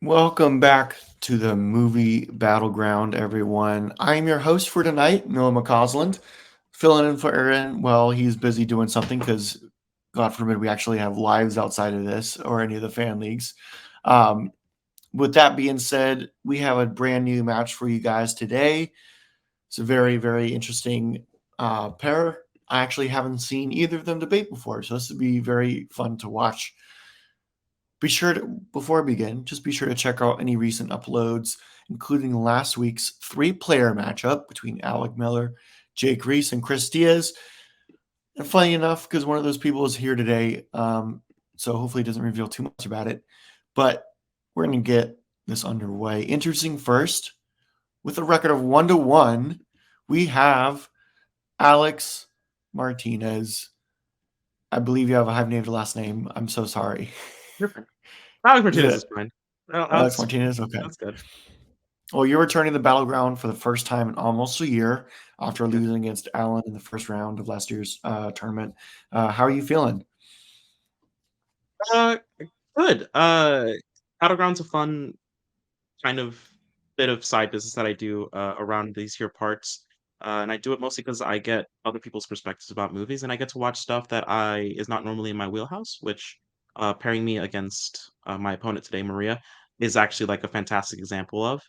Welcome back to the movie Battleground, everyone. I'm your host for tonight, Noah McCausland, filling in for Aaron while he's busy doing something because, God forbid, we actually have lives outside of this or any of the fan leagues. Um, with that being said, we have a brand new match for you guys today. It's a very, very interesting pair. I actually haven't seen either of them debate before, so this would be very fun to watch. Be sure to, before I begin, just be sure to check out any recent uploads, including last week's three-player matchup between Alec Miller, Jake Reese, and Chris Diaz. And funny enough, because one of those people is here today, so hopefully it doesn't reveal too much about it. But we're going to get this underway. Introducing first, with a record of 1-1, we have Alex Martinez. I believe you have a hyphenated last name. I'm so sorry. You're fine. Alex Is Martinez it is fine. Alex Martinez? Okay. That's good. Well, you're returning to the Battleground for the first time in almost a year after Yeah. losing against Allen in the first round of last year's tournament. How are you feeling? Uh, Good. Battleground's a fun kind of bit of side business that I do around these here parts. And I do it mostly because I get other people's perspectives about movies, and I get to watch stuff that I is not normally in my wheelhouse, which pairing me against my opponent today, Maria, is actually like a fantastic example of.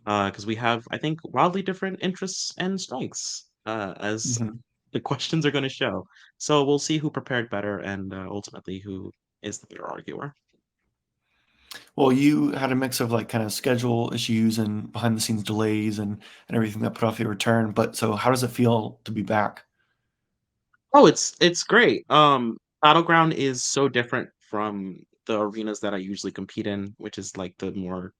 Because we have, I think, wildly different interests and strengths, as Mm-hmm. the questions are going to show. So we'll see who prepared better and ultimately who is the better arguer. Well, you had a mix of like kind of schedule issues and behind the scenes delays and everything that put off your return. But so, how does it feel to be back? Oh, it's great. Battleground is so different from the arenas that I usually compete in, which is like the more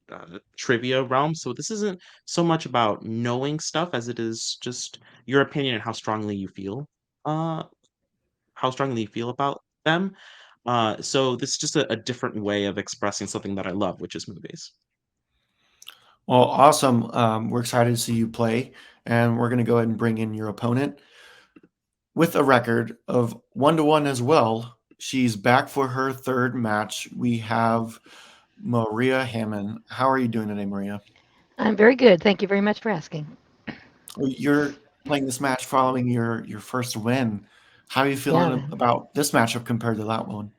trivia realm. So this isn't so much about knowing stuff as it is just your opinion and uh, how strongly you feel about them. So this is just a different way of expressing something that I love, which is movies. Well, awesome. We're excited to see you play, and we're going to go ahead and bring in your opponent with a record of 1-1 as well. She's back for her third match. We have Maria Hammon. How are you doing today, Maria? I'm very good. Thank you very much for asking. Well, you're playing this match following your first win. How are you Yeah, feeling about this matchup compared to that one?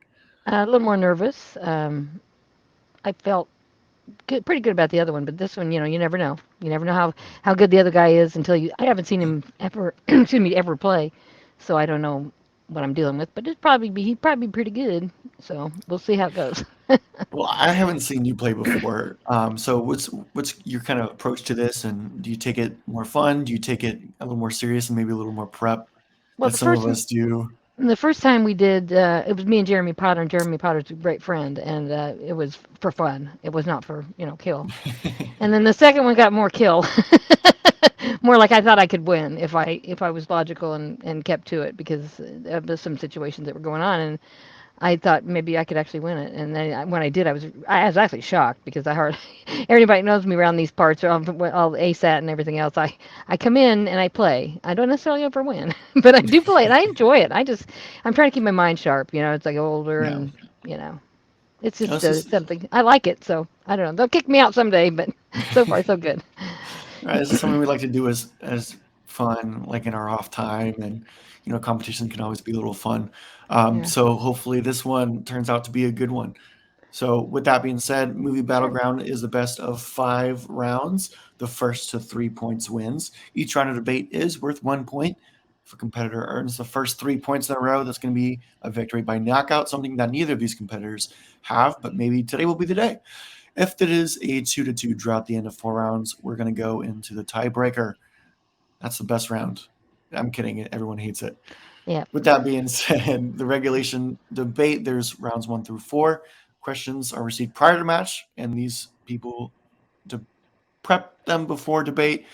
a little more nervous. I felt pretty good about the other one, but this one, you never know. You never know how good the other guy is until you. I haven't seen him ever, excuse me, ever play, so I don't know what I'm dealing with. But he'd probably be pretty good. So we'll see how it goes. Well, I haven't seen you play before. So what's your kind of approach to this? And do you take it more fun? Do you take it a little more serious and maybe a little more prep Well, that some of us do? the first time we did, it was me and Jeremy Potter, and Jeremy Potter's a great friend, and it was for fun. It was not for kill. And then the second one got more kill. More like I thought I could win if I was logical and kept to it because of some situations that were going on, and I thought maybe I could actually win it. And then when I did, I was actually shocked because I heard everybody knows me around these parts, or all ASAT and everything else. I come in and I play. I don't necessarily ever win, but I do play and I enjoy it. I'm trying to keep my mind sharp. It's like older Yeah. and you know it's just This is something I like it. So I don't know. They'll kick me out someday, but so far so good. this is something we like to do as fun, like in our off time, and competition can always be a little fun. Yeah. So hopefully this one turns out to be a good one. So, with that being said, Movie Sure. Battleground is the best of 5 rounds. The first to 3 points wins. Each round of debate is worth 1 point. If a competitor earns the first 3 points in a row, that's going to be a victory by knockout, something that neither of these competitors have, but maybe today will be the day. If it is a 2-2 draw at the end of 4 rounds, we're going to go into the tiebreaker. That's the best round. I'm kidding. Everyone hates it. Yeah. With that being said, the regulation debate, there's rounds 1 through 4. Questions are received prior to match, and these people to prep them before debate.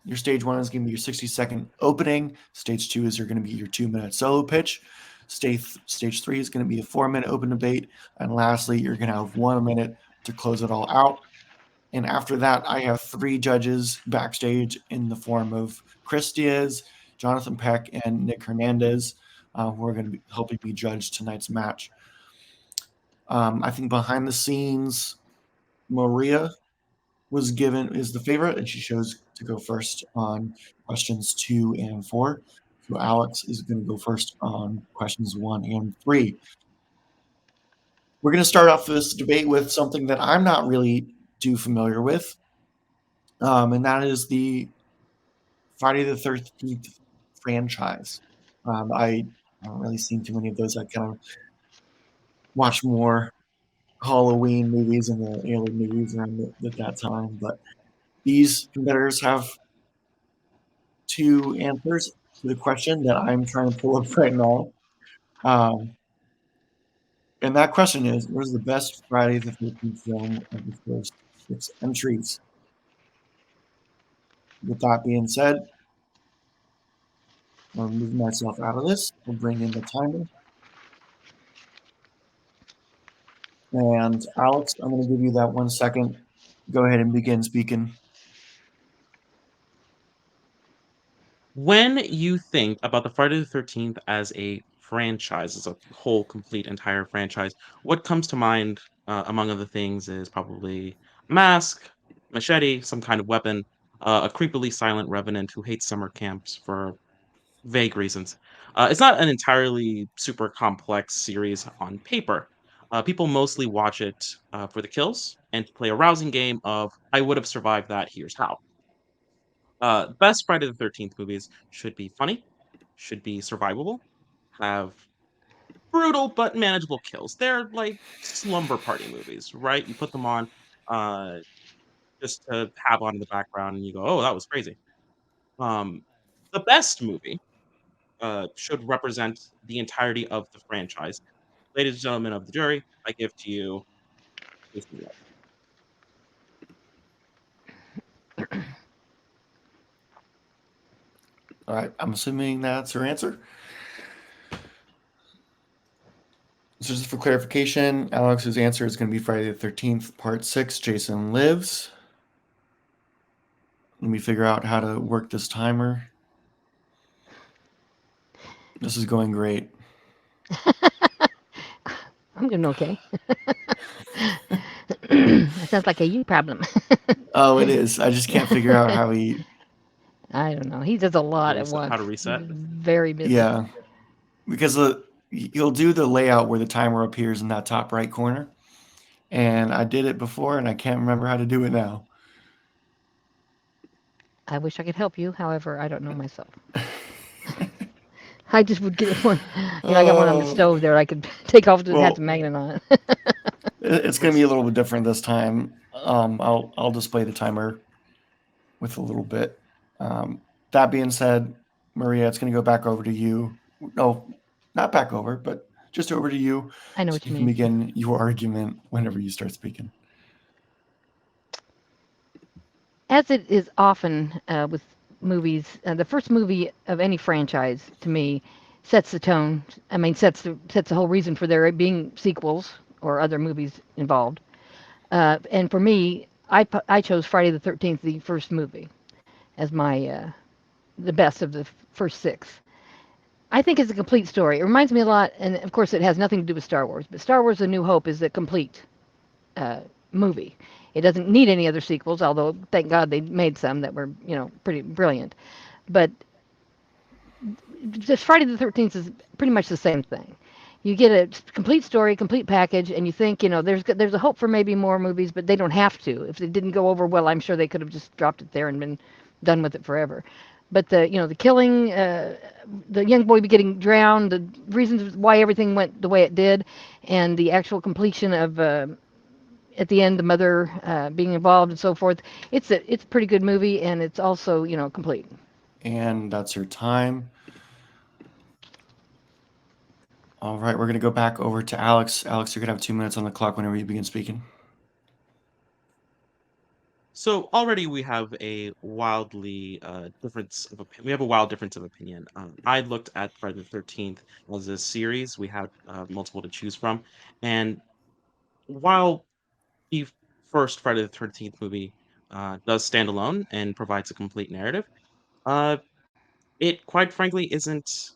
Your stage 1 is going to be your 60-second opening. Stage 2 is going to be your 2-minute solo pitch. Stage 3 is going to be a 4-minute open debate. And lastly, you're going to have 1 minute to close it all out. And after that, I have 3 judges backstage in the form of Chris Diaz, Jonathan Peck, and Nick Hernandez, who are going to be helping me judge tonight's match. I think behind the scenes, Maria is the favorite, and she chose to go first on questions 2 and 4. So Alex is going to go first on questions 1 and 3. We're going to start off this debate with something that I'm not really too familiar with, and that is the Friday the 13th franchise. I haven't really seen too many of those. I kind of watch more Halloween movies and the alien movies around at that time. But these competitors have two answers to the question that I'm trying to pull up right now. Um, and that question is, what is the best Friday the 13th film of the first 6 entries? With that being said, I'll move myself out of this. We'll bring in the timer. And Alex, I'm going to give you that 1 second. Go ahead and begin speaking. When you think about the Friday the 13th as a franchise, as a whole, complete, entire franchise, what comes to mind, among other things, is probably a mask, machete, some kind of weapon, a creepily silent revenant who hates summer camps for vague reasons. It's not an entirely super complex series on paper. People mostly watch it for the kills and to play a rousing game of "I would have survived that. Here's how." Best Friday the 13th movies should be funny, should be survivable, have brutal but manageable kills. They're like slumber party movies, right? You put them on uh, just to have on in the background, and you go, "Oh, that was crazy." Um, the best movie should represent the entirety of the franchise. Ladies and gentlemen of the jury, I give to you Jason Live. All right, I'm assuming that's your answer. So just for clarification, Alex's answer is going to be Friday the 13th, Part 6, Jason Lives. Let me figure out how to work this timer. This is going great. I'm doing okay. That sounds like a you problem. Oh, it is. I just can't figure out how he. I don't know. He does a How to lot at reset? How once. to He's reset? very busy. Yeah, because he'll do the layout where the timer appears in that top right corner, and I did it before, and I can't remember how to do it now. I wish I could help you. However, I don't know myself. I just would get one. I got one on the Oh, stove there. I could take off and have the well, magnet on it. it's going to be a little bit different this time. I'll display the timer with a little bit. That being said, Maria, it's going to go back over to you. No, not back over, but just over to you, I know so what you you can mean. begin your argument whenever you start speaking. As it is often with movies, the first movie of any franchise to me sets the tone. I mean, sets the whole reason for there being sequels or other movies involved. And for me, I chose Friday the 13th, the first movie, as my the best of the first six. I think it's a complete story. It reminds me a lot, and of course, it has nothing to do with Star Wars. But Star Wars: A New Hope is a complete uh, movie. It doesn't need any other sequels, although thank God they made some that were, pretty brilliant. But just Friday the 13th is pretty much the same thing. You get a complete story, complete package, and you think, there's a hope for maybe more movies, but they don't have to. If it didn't go over well, I'm sure they could have just dropped it there and been done with it forever. But the killing, the young boy getting drowned, the reasons why everything went the way it did, and the actual completion of at the end the mother being involved and so forth. It's a pretty good movie, and it's also complete. And that's your time. All right, we're going to go back over to Alex. Alex, you're going to have 2 minutes on the clock whenever you begin speaking. So already we have a we have a wild difference of opinion. I looked at Friday the 13th as a series. We had multiple to choose from, and while the first Friday the 13th movie does stand alone and provides a complete narrative, uh, it quite frankly isn't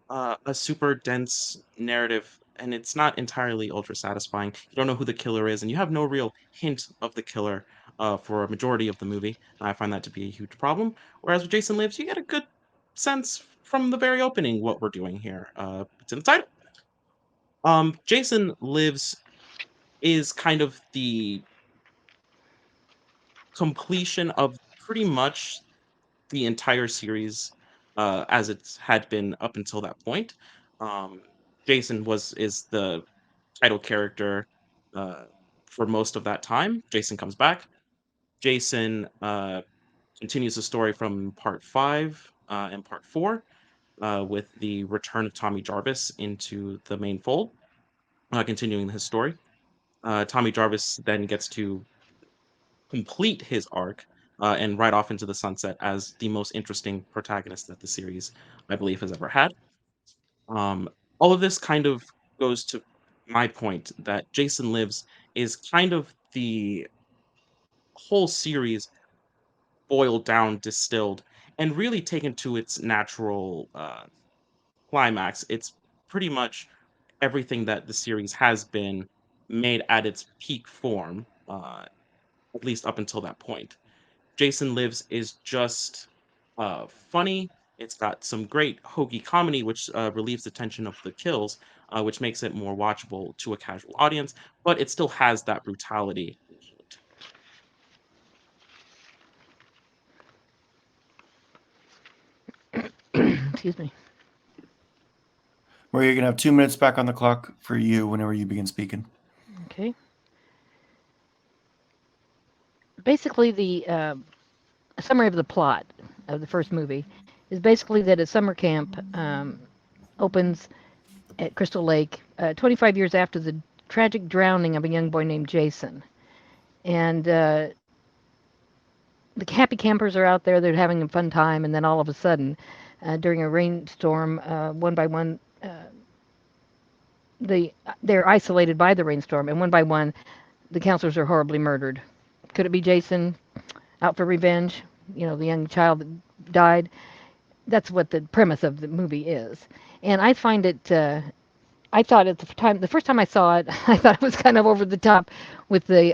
a super dense narrative and it's not entirely ultra satisfying. You don't know who the killer is, and you have no real hint of the killer for a majority of the movie. And I find that to be a huge problem. Whereas with Jason Lives, you get a good sense from the very opening what we're doing here. It's in the title. Jason Lives is kind of the completion of pretty much the entire series as it's had been up until that point. Um, Jason is the title character uh, for most of that time. Jason comes back. Jason continues the story from part five and part four with the return of Tommy Jarvis into the main fold, continuing his story. Tommy Jarvis then gets to complete his arc and ride off into the sunset as the most interesting protagonist that the series, I believe, has ever had. Um, all of this kind of goes to my point that Jason Lives is kind of the whole series boiled down, distilled, and really taken to its natural climax. It's pretty much everything that the series has been made at its peak form, at least up until that point. Jason Lives is just funny. It's got some great hokey comedy, which relieves the tension of the kills, which makes it more watchable to a casual audience, but it still has that brutality. Excuse me. Where you're going to have 2 minutes back on the clock for you whenever you begin speaking. Okay. Basically, the summary of the plot of the first movie is basically that a summer camp opens at Crystal Lake 25 years after the tragic drowning of a young boy named Jason. And the happy campers are out there, they're having a fun time, and then all of a sudden, during a rainstorm, one by one, they're isolated by the rainstorm, and one by one, the counselors are horribly murdered. Could it be Jason out for revenge? You know, the young child that died. That's what the premise of the movie is. And I find it. I thought at the first time I saw it, I thought it was kind of over the top with the.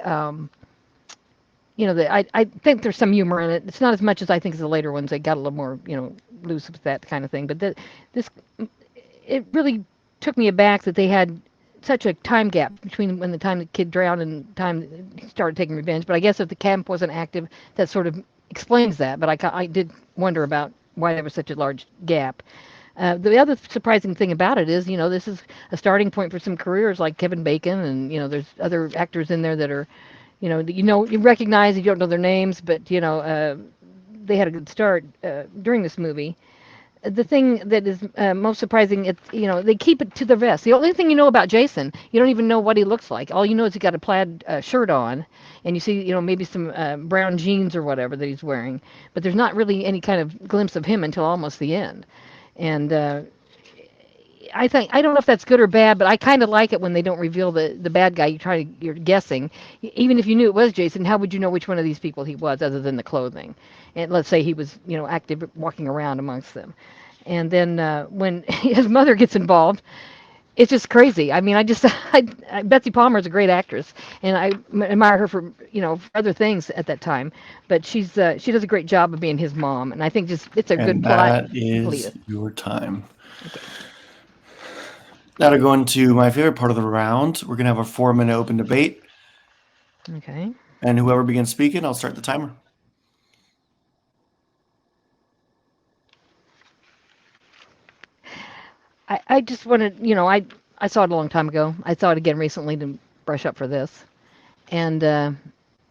I think there's some humor in it. It's not as much as I think as the later ones. They got a little more, loose with that kind of thing. But this, it really took me aback that they had such a time gap between when the time the kid drowned and the time that he started taking revenge. But I guess if the camp wasn't active, that sort of explains that. But I did wonder about why there was such a large gap. The other surprising thing about it is, this is a starting point for some careers like Kevin Bacon, and there's other actors in there that are, that you recognize, you don't know their names, but they had a good start during this movie. The thing that is most surprising, they keep it to the vest. The only thing you know about Jason, you don't even know what he looks like. All you know is he got a plaid shirt on, and you see, maybe some brown jeans or whatever that he's wearing. But there's not really any kind of glimpse of him until almost the end. And I don't know if that's good or bad, but I kind of like it when they don't reveal the bad guy. You're guessing, even if you knew it was Jason. How would you know which one of these people he was, other than the clothing? And let's say he was, active, walking around amongst them. And then when his mother gets involved, it's just crazy. I mean, Betsy Palmer is a great actress, and I admire her for for other things at that time. But she does a great job of being his mom, and I think just it's a good And plot. that is your time. Now to go into my favorite part of the round, we're going to have a 4-minute open debate. Okay. And whoever begins speaking, I'll start the timer. I just wanted, I saw it a long time ago. I saw it again recently to brush up for this, and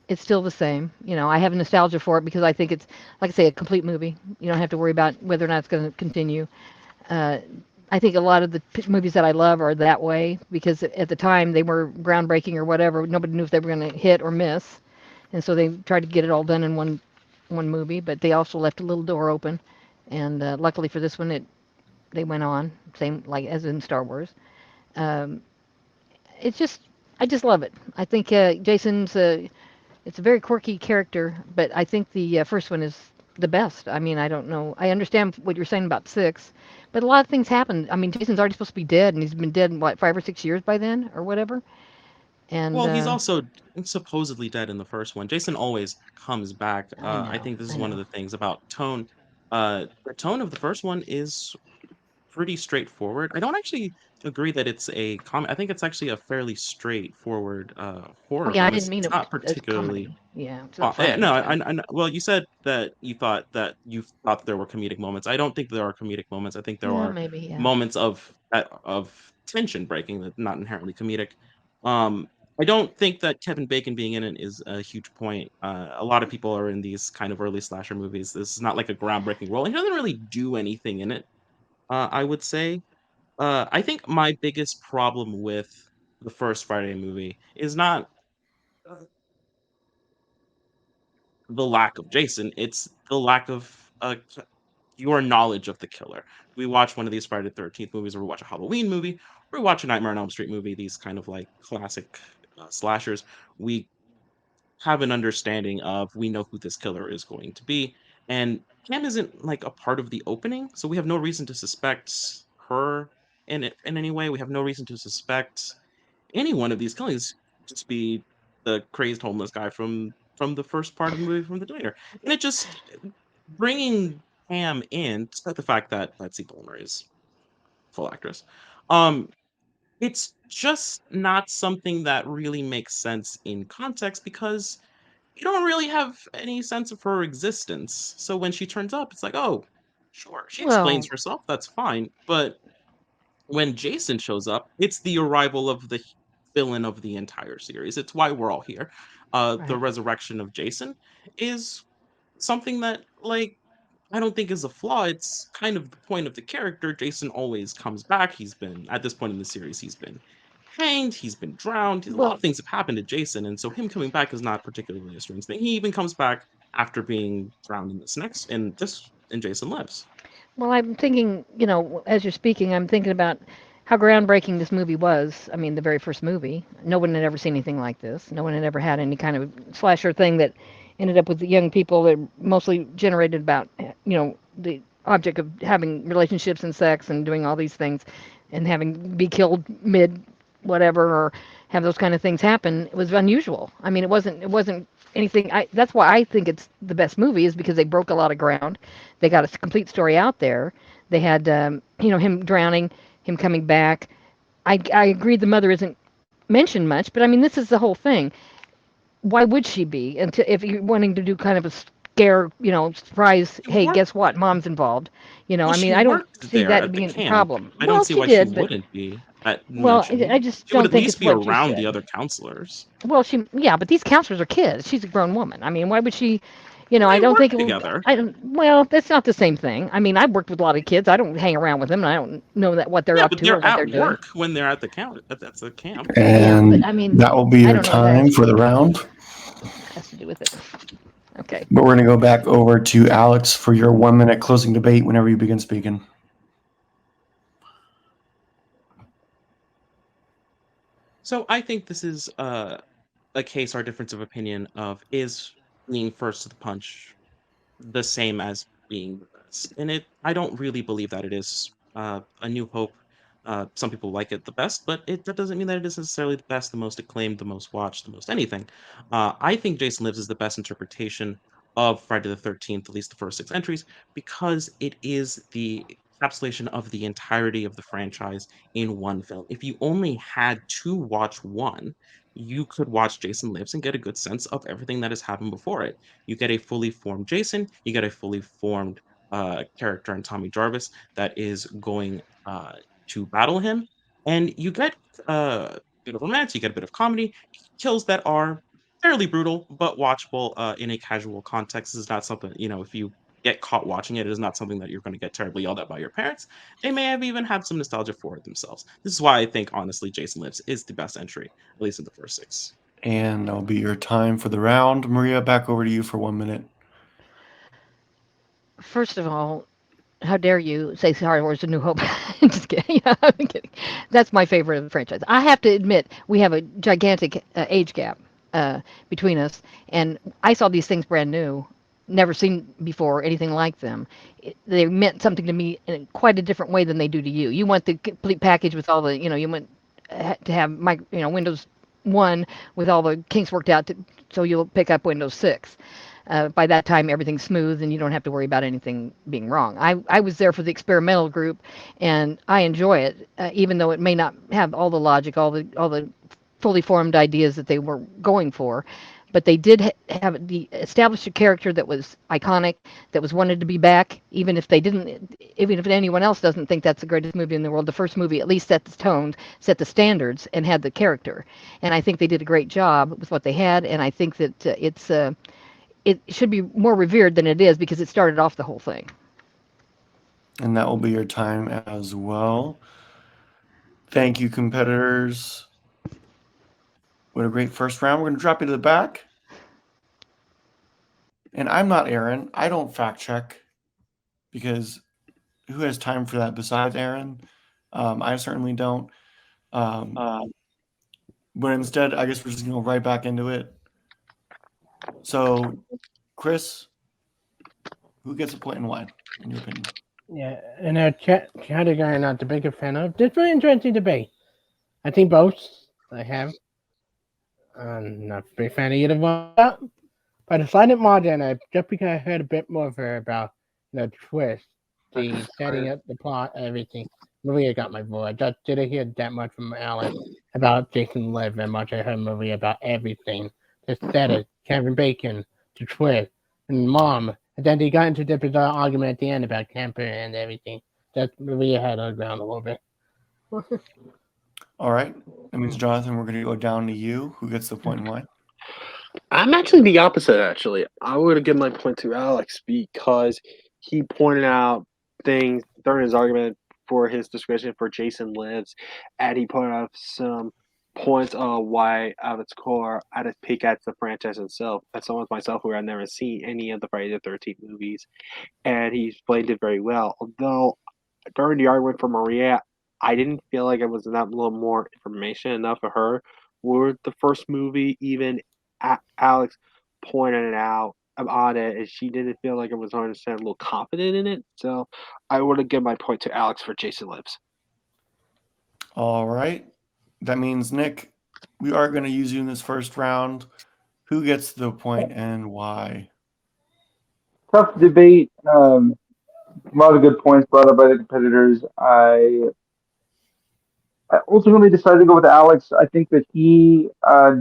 it's still the same. I have nostalgia for it because I think it's, like I say, a complete movie. You don't have to worry about whether or not it's going to continue. I think a lot of the movies that I love are that way because at the time they were groundbreaking or whatever. Nobody knew if they were going to hit or miss, and so they tried to get it all done in one movie. But they also left a little door open, and luckily for this one, they went on same like as in Star Wars. Um, it's just I just love it. I think Jason's it's a very quirky character, but I think the first one is the best. I mean, I don't know. I understand what you're saying about six, But a lot of things happened. I mean, Jason's already supposed to be dead, and he's been dead in what 5 or 6 years by then, or whatever. And Well, he's also supposedly dead in the first one. Jason always comes back. I I know, think this I is one of know. the things about tone. The tone of the first one is pretty straightforward. I don't actually agree that it's a comedy. I think it's actually a fairly straightforward Oh horror yeah, I film. didn't It's mean it not as particularly comedy. Yeah, it's not no, funny. Yeah. well, you said that you thought there were comedic moments. I don't think there are comedic moments. I think there Yeah, are maybe. Yeah. moments of tension breaking that not inherently comedic. Um, I don't think that Kevin Bacon being in it is a huge point. A lot of people are in these kind of early slasher movies. This is not like a groundbreaking role. He doesn't really do anything in it. I would say. I think my biggest problem with the first Friday movie is not uh, the lack of Jason, it's the lack of your knowledge of the killer. We watch one of these Friday the 13th movies, or we watch a Halloween movie, or we watch a Nightmare on Elm Street movie, these kind of like classic slashers. We have an understanding of, we know who this killer is going to be. And Cam isn't like a part of the opening, so we have no reason to suspect her in it in any way. We have no reason to suspect any one of these killings just be the crazed homeless guy from the first part of the movie from the diner. And it just bringing Pam in, despite the fact that Betsy Bulmer is full actress, um, it's just not something that really makes sense in context because you don't really have any sense of her existence. So when she turns up, it's like, oh, sure, she explains Well, herself, that's fine. But when Jason shows up, it's the arrival of the villain of the entire series. It's why we're all here. The right. resurrection of Jason is something that, like, I don't think is a flaw. It's kind of the point of the character. Jason always comes back. He's been, at this point in the series, he's been hanged, he's been drowned. A lot Well, of things have happened to Jason, and so him coming back is not particularly a strange thing. He even comes back after being drowned in Jason Lives. Well, I'm thinking, as you're speaking, I'm thinking about how groundbreaking this movie was. I mean, the very first movie. No one had ever seen anything like this. No one had ever had any kind of slasher thing that ended up with the young people that mostly generated about, the object of having relationships and sex and doing all these things and having be killed mid whatever or have those kind of things happen. It was unusual. I mean, it wasn't anything. That's why I think it's the best movie is because they broke a lot of ground. They got a complete story out there. They had, him drowning, him coming back. I agree the mother isn't mentioned much, but I mean, this is the whole thing. Why would she be? Until if you're wanting to do kind of a scare, surprise. She Hey, worked guess what? Mom's involved. Well, I she mean, I don't worked see there that at the being a camp. problem. I don't Well, see she why she did, but wouldn't be at well, I mentioned. just She would don't at think least it's be what you around the said. other counselors. Well, yeah, but these counselors are kids. She's a grown woman. I mean, why would she? Well, I they don't work think it would. together. I don't. Well, that's not the same thing. I mean, I've worked with a lot of kids. I don't hang around with them, and I don't know that what they're Yeah, up but to or they're what they're at doing. work when they're at the count at the camp. Yeah, but And I mean, that will be I your don't know what that time for the round. has to do with it. Okay. But we're going to go back over to Alex for your 1 minute closing debate whenever you begin speaking. So I think this is a case or difference of opinion of, is being first to the punch the same as being the best. And I don't really believe that it is. A New Hope, some people like it the best, but that doesn't mean that it is necessarily the best, the most acclaimed, the most watched, the most anything. I think Jason Lives is the best interpretation of Friday the 13th, at least the first six entries, because it is the encapsulation of the entirety of the franchise in one film. If you only had to watch one, you could watch Jason Lives and get a good sense of everything that has happened before it. You get a fully formed Jason, you get a fully formed character in Tommy Jarvis that is going to battle him, and you get a bit of romance, you get a bit of comedy, kills that are fairly brutal but watchable in a casual context. This is not something, if you get caught watching it, it is not something that you're going to get terribly yelled at by your parents. They may have even had some nostalgia for it themselves. This is why I think, honestly, Jason Lives is the best entry, at least in the first six. And that'll be your time for the round. Maria, back over to you for 1 minute. First of all, how dare you say Star Wars: A New Hope? Just kidding. I'm kidding. That's my favorite of the franchise. I have to admit, we have a gigantic age gap between us, and I saw these things brand new. never seen before anything like them. They meant something to me in quite a different way than they do to you. You want the complete package with all the, you want to have Windows 1 with all the kinks worked out, so you'll pick up Windows 6. By that time, everything's smooth and you don't have to worry about anything being wrong. I was there for the experimental group, and I enjoy it, even though it may not have all the logic, all the fully formed ideas that they were going for. But they did have established a character that was iconic, that was wanted to be back, even if anyone else doesn't think that's the greatest movie in the world. The first movie at least set the tone, set the standards, and had the character. And I think they did a great job with what they had. And I think that it should be more revered than it is because it started off the whole thing. And that will be your time as well. Thank you, competitors. What a great first round. We're going to drop you to the back. And I'm not Aaron. I don't fact check because who has time for that besides Aaron? I certainly don't. But instead, I guess we're just going to go right back into it. So, Chris, who gets a point and why, in your opinion? Yeah, and a category I'm not the bigger fan of. This very interesting debate. I think both I have. I'm not a big fan of either one. But a slight margin, just because I heard a bit more of her about the twist, the setting up, the plot, everything. Maria got my vote. I just didn't hear that much from Alex about Jason Live and much. I heard Maria about everything. The set Kevin Bacon, the twist, and Mom. And then they got into the bizarre argument at the end about Camper and everything. That Maria had her ground a little bit. All right. That means, Jonathan, we're going to go down to you. Who gets the point and why? I'm actually the opposite, actually. I would have given my point to Alex because he pointed out things during his argument for his description for Jason Lives, and he pointed out some points of why, at its core, at its peak, at the franchise itself, as someone myself who had never seen any of the Friday the 13th movies, and he explained it very well. Although, during the argument for Maria, I didn't feel like it was enough, a little more information enough for her. Were the first movie, even Alex pointed it out on it, and she didn't feel like it was 100% a little confident in it. So I would have given my point to Alex for Jason Lives. All right. That means, Nick, we are going to use you in this first round. Who gets the point and why? Tough debate. A lot of good points brought up by the competitors. I ultimately decided to go with Alex. I think that he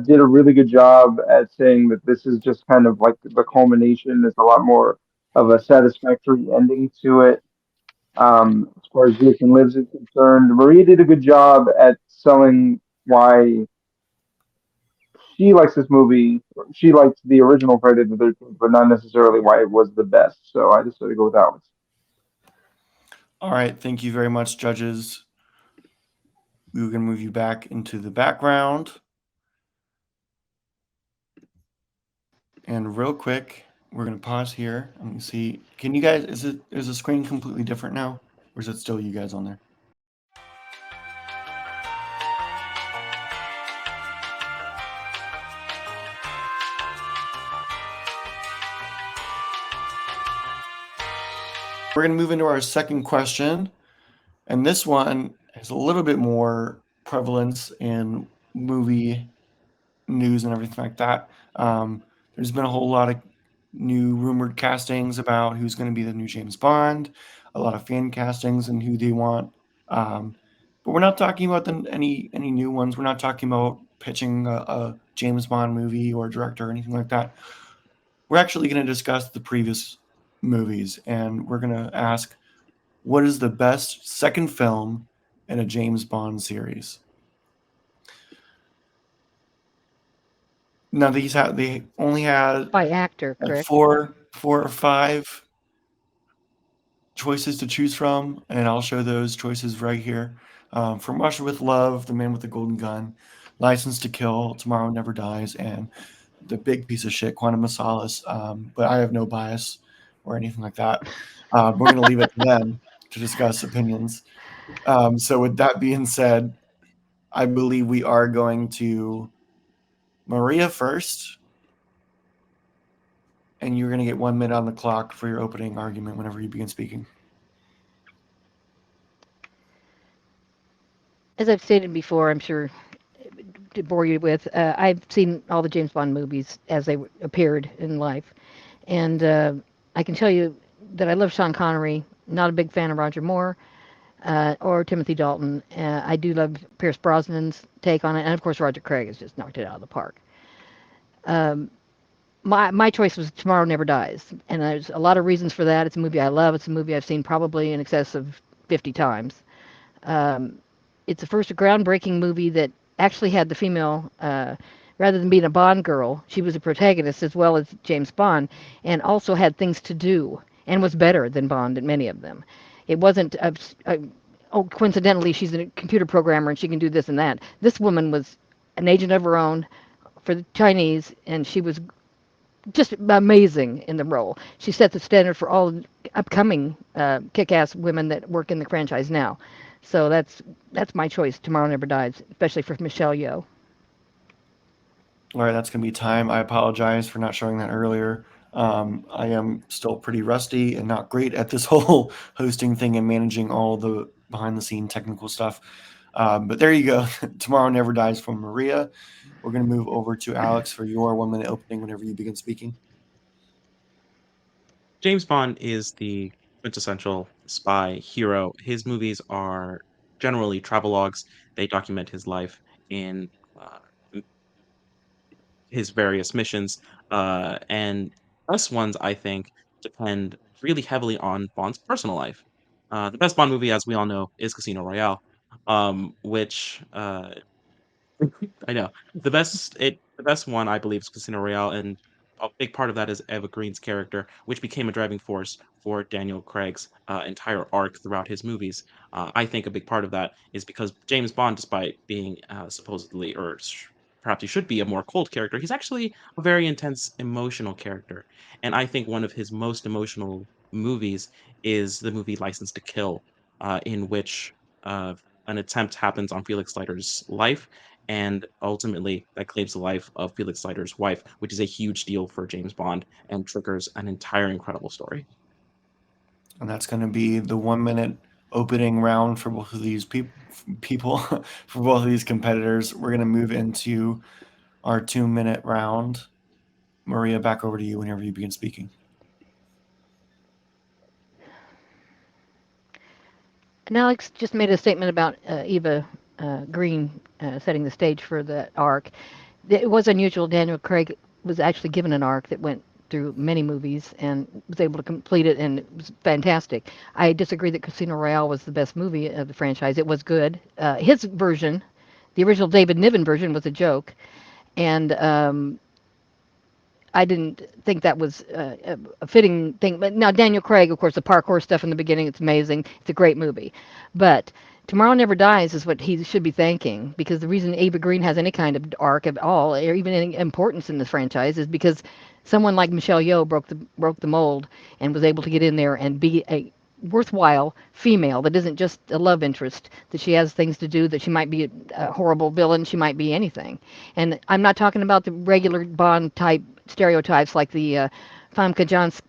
did a really good job at saying that this is just kind of like the culmination. There's a lot more of a satisfactory ending to it. As far as Jason Lives is concerned, Maria did a good job at selling why she likes this movie. She liked the original Friday the 13th, but not necessarily why it was the best. So I decided to go with Alex. All right. Thank you very much, judges. We were going to move you back into the background. And real quick, we're going to pause here. Let me see. Can you guys, is the screen completely different now? Or is it still you guys on there? We're going to move into our second question. And this one has a little bit more prevalence in movie news and everything like that. There's been a whole lot of new rumored castings about who's going to be the new James Bond, a lot of fan castings and who they want. But we're not talking about any new ones. We're not talking about pitching a James Bond movie or director or anything like that. We're actually going to discuss the previous movies, and we're going to ask, what is the best second film in a James Bond series? Now they only had By actor, like correct? four or five choices to choose from, and I'll show those choices right here. From Russia with Love, The Man with the Golden Gun, License to Kill, Tomorrow Never Dies, and the big piece of shit, Quantum of Solace. But I have no bias or anything like that. We're going to leave it to them to discuss opinions. So with that being said, I believe we are going to Maria first, and you're going to get 1 minute on the clock for your opening argument whenever you begin speaking. As I've stated before, I'm sure to bore you with, I've seen all the James Bond movies as they appeared in life, and I can tell you that I love Sean Connery. Not a big fan of Roger Moore or Timothy Dalton. I do love Pierce Brosnan's take on it, and of course Roger Craig has just knocked it out of the park. Um, my choice was Tomorrow Never Dies, and there's a lot of reasons for that. It's a movie I love. It's a movie I've seen probably in excess of 50 times. Um, it's the first groundbreaking movie that actually had the female, rather than being a Bond girl, she was a protagonist as well as James Bond, and also had things to do and was better than Bond in many of them. It wasn't, oh, coincidentally, she's a computer programmer and she can do this and that. This woman was an agent of her own for the Chinese, and she was just amazing in the role. She set the standard for all upcoming kick-ass women that work in the franchise now. So that's my choice. Tomorrow Never Dies, especially for Michelle Yeoh. All right, that's going to be time. I apologize for not showing that earlier. I am still pretty rusty and not great at this whole hosting thing and managing all the behind-the-scene technical stuff. But there you go. Tomorrow Never Dies from Maria. We're going to move over to Alex for your 1 minute opening whenever you begin speaking. James Bond is the quintessential spy hero. His movies are generally travelogues. They document his life in uh, his various missions. And best ones, I think, depend really heavily on Bond's personal life. The best Bond movie, as we all know, is Casino Royale, which I know. The best one, I believe, is Casino Royale, and a big part of that is Eva Green's character, which became a driving force for Daniel Craig's entire arc throughout his movies. I think a big part of that is because James Bond, despite being supposedly, or perhaps he should be a more cold character, he's actually a very intense, emotional character. And I think one of his most emotional movies is the movie License to Kill, in which an attempt happens on Felix Leiter's life, and ultimately that claims the life of Felix Leiter's wife, which is a huge deal for James Bond and triggers an entire incredible story. And that's going to be the 1 minute opening round for both of these people, for both of these competitors. We're going to move into our 2 minute round. Maria, back over to you whenever you begin speaking. And Alex just made a statement about Eva Green setting the stage for the arc. It was unusual. Daniel Craig was actually given an arc that went through many movies and was able to complete it, and it was fantastic. I disagree that Casino Royale was the best movie of the franchise. It was good. His version, the original David Niven version, was a joke, and I didn't think that was a fitting thing. But now Daniel Craig, of course, the parkour stuff in the beginning, it's amazing. It's a great movie. But Tomorrow Never Dies is what he should be thanking, because the reason Ava Green has any kind of arc at all, or even any importance in this franchise, is because someone like Michelle Yeoh broke the mold and was able to get in there and be a worthwhile female that isn't just a love interest, that she has things to do, that she might be a horrible villain, she might be anything. And I'm not talking about the regular Bond type stereotypes like the Famke Janssen,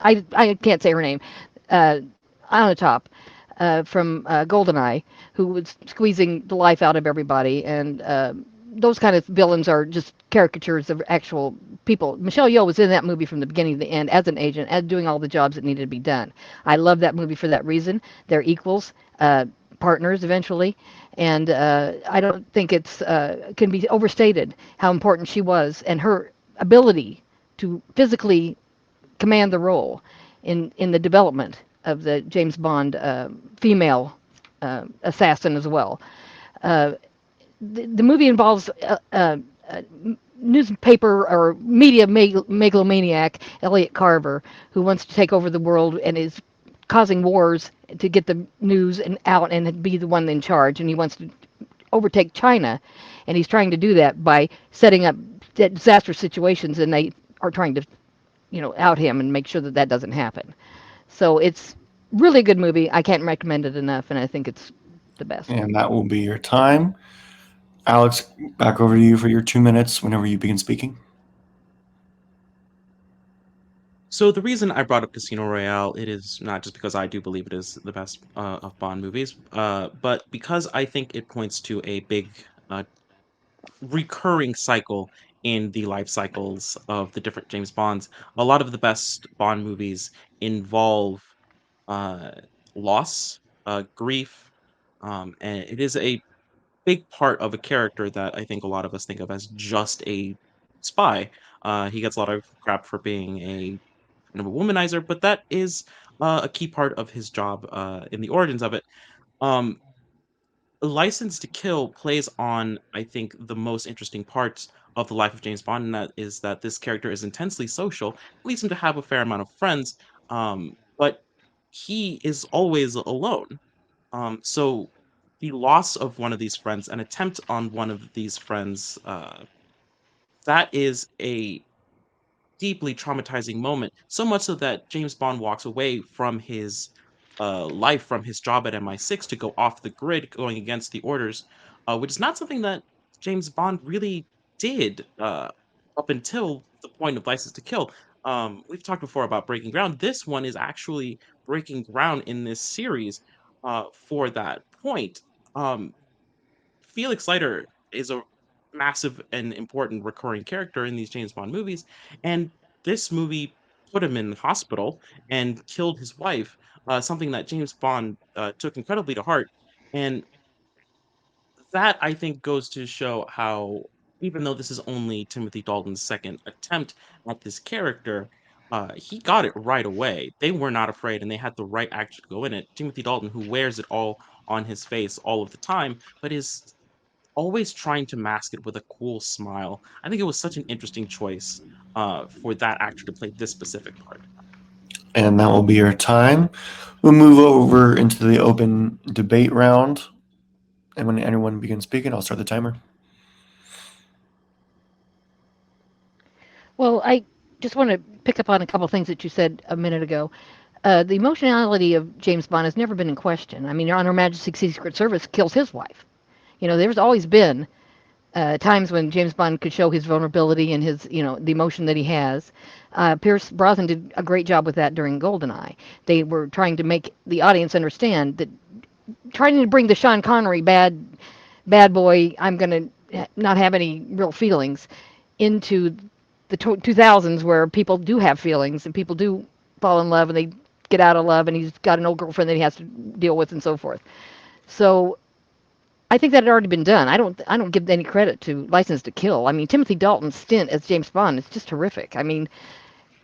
I can't say her name, on the top, from Goldeneye, who was squeezing the life out of everybody, and those kind of villains are just caricatures of actual people. Michelle Yeoh was in that movie from the beginning to the end as an agent, as doing all the jobs that needed to be done. I love that movie for that reason. They're equals, partners eventually, and I don't think it's can be overstated how important she was and her ability to physically command the role in the development of the James Bond female assassin as well. Uh, the movie involves newspaper or media megalomaniac Elliot Carver, who wants to take over the world and is causing wars to get the news and out and be the one in charge. And he wants to overtake China, and he's trying to do that by setting up disastrous situations, and they are trying to, out him and make sure that that doesn't happen. So it's really a good movie. I can't recommend it enough, and I think it's the best. And that will be your time. Alex, back over to you for your 2 minutes whenever you begin speaking. So the reason I brought up Casino Royale, it is not just because I do believe it is the best of Bond movies, but because I think it points to a big uh, recurring cycle in the life cycles of the different James Bonds. A lot of the best Bond movies involve uh, loss, grief, and it is a big part of a character that I think a lot of us think of as just a spy. He gets a lot of crap for being a kind of a womanizer, but that is a key part of his job in the origins of it. Um, License to Kill plays on, I think, the most interesting parts of the life of James Bond, and that is that this character is intensely social, leads him to have a fair amount of friends, but he is always alone. So the loss of one of these friends, an attempt on one of these friends, that is a deeply traumatizing moment, so much so that James Bond walks away from his life, from his job at MI6 to go off the grid, going against the orders, which is not something that James Bond really did up until the point of License to Kill. We've talked before about breaking ground. This one is actually breaking ground in this series for that point. Um, Felix Leiter is a massive and important recurring character in these James Bond movies, and this movie put him in the hospital and killed his wife, something that James Bond took incredibly to heart. And that I think goes to show how, even though this is only Timothy Dalton's second attempt at this character, he got it right away. They were not afraid, and they had the right actor to go in it. Timothy Dalton, who wears it all on his face all of the time, but is always trying to mask it with a cool smile. I think it was such an interesting choice for that actor to play this specific part. And that will be your time. We'll move over into the open debate round. And when anyone begins speaking, I'll start the timer. Well, I just want to pick up on a couple things that you said a minute ago. The emotionality of James Bond has never been in question. I mean, on Her Majesty's Secret Service kills his wife. You know, there's always been times when James Bond could show his vulnerability and his, the emotion that he has. Pierce Brosnan did a great job with that during GoldenEye. They were trying to make the audience understand that, trying to bring the Sean Connery bad boy, I'm going to not have any real feelings, into the 2000s where people do have feelings and people do fall in love and they get out of love and he's got an old girlfriend that he has to deal with and so forth. So I think that had already been done. I don't give any credit to License to Kill. I mean, Timothy Dalton's stint as James Bond is just terrific. I mean,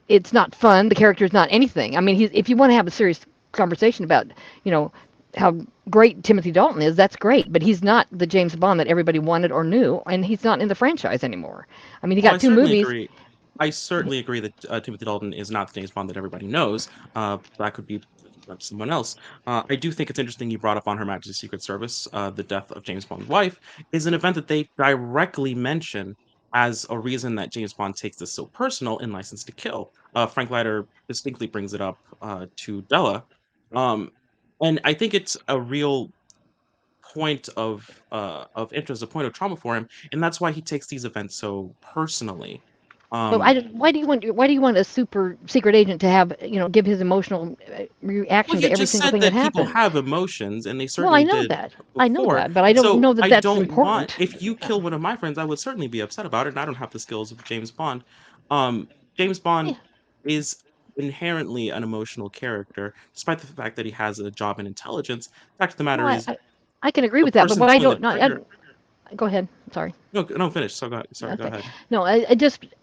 it's not fun. The character is not anything. I mean, if you want to have a serious conversation about, you know, how great Timothy Dalton is, that's great. But he's not the James Bond that everybody wanted or knew, and he's not in the franchise anymore. I mean, he Well, got two movies. I certainly agree that Timothy Dalton is not the James Bond that everybody knows. That could be someone else. I do think it's interesting you brought up on Her Majesty's Secret Service. The death of James Bond's wife is an event that they directly mention as a reason that James Bond takes this so personal in License to Kill. Frank Leiter distinctly brings it up to Della. Um, and I think it's a real point of interest, a point of trauma for him, and that's why he takes these events so personally. But Um, why do you want a super secret agent to have, give his emotional well, reaction you to every just single said thing that that people happens? have emotions, and they Well, I certainly know did that. I know before. that, but I don't So know that I that's don't want, important. if you kill one of my friends, I would certainly be upset about it, and I don't have the skills of James Bond. Um, James Yeah. Bond is inherently an emotional character, despite the fact that he has a job in intelligence. The fact of the No, matter is, I can agree the with that, but person what I pulling the don't, no, trigger. go ahead. Sorry. No, no, finish. So sorry, go Okay. ahead. No,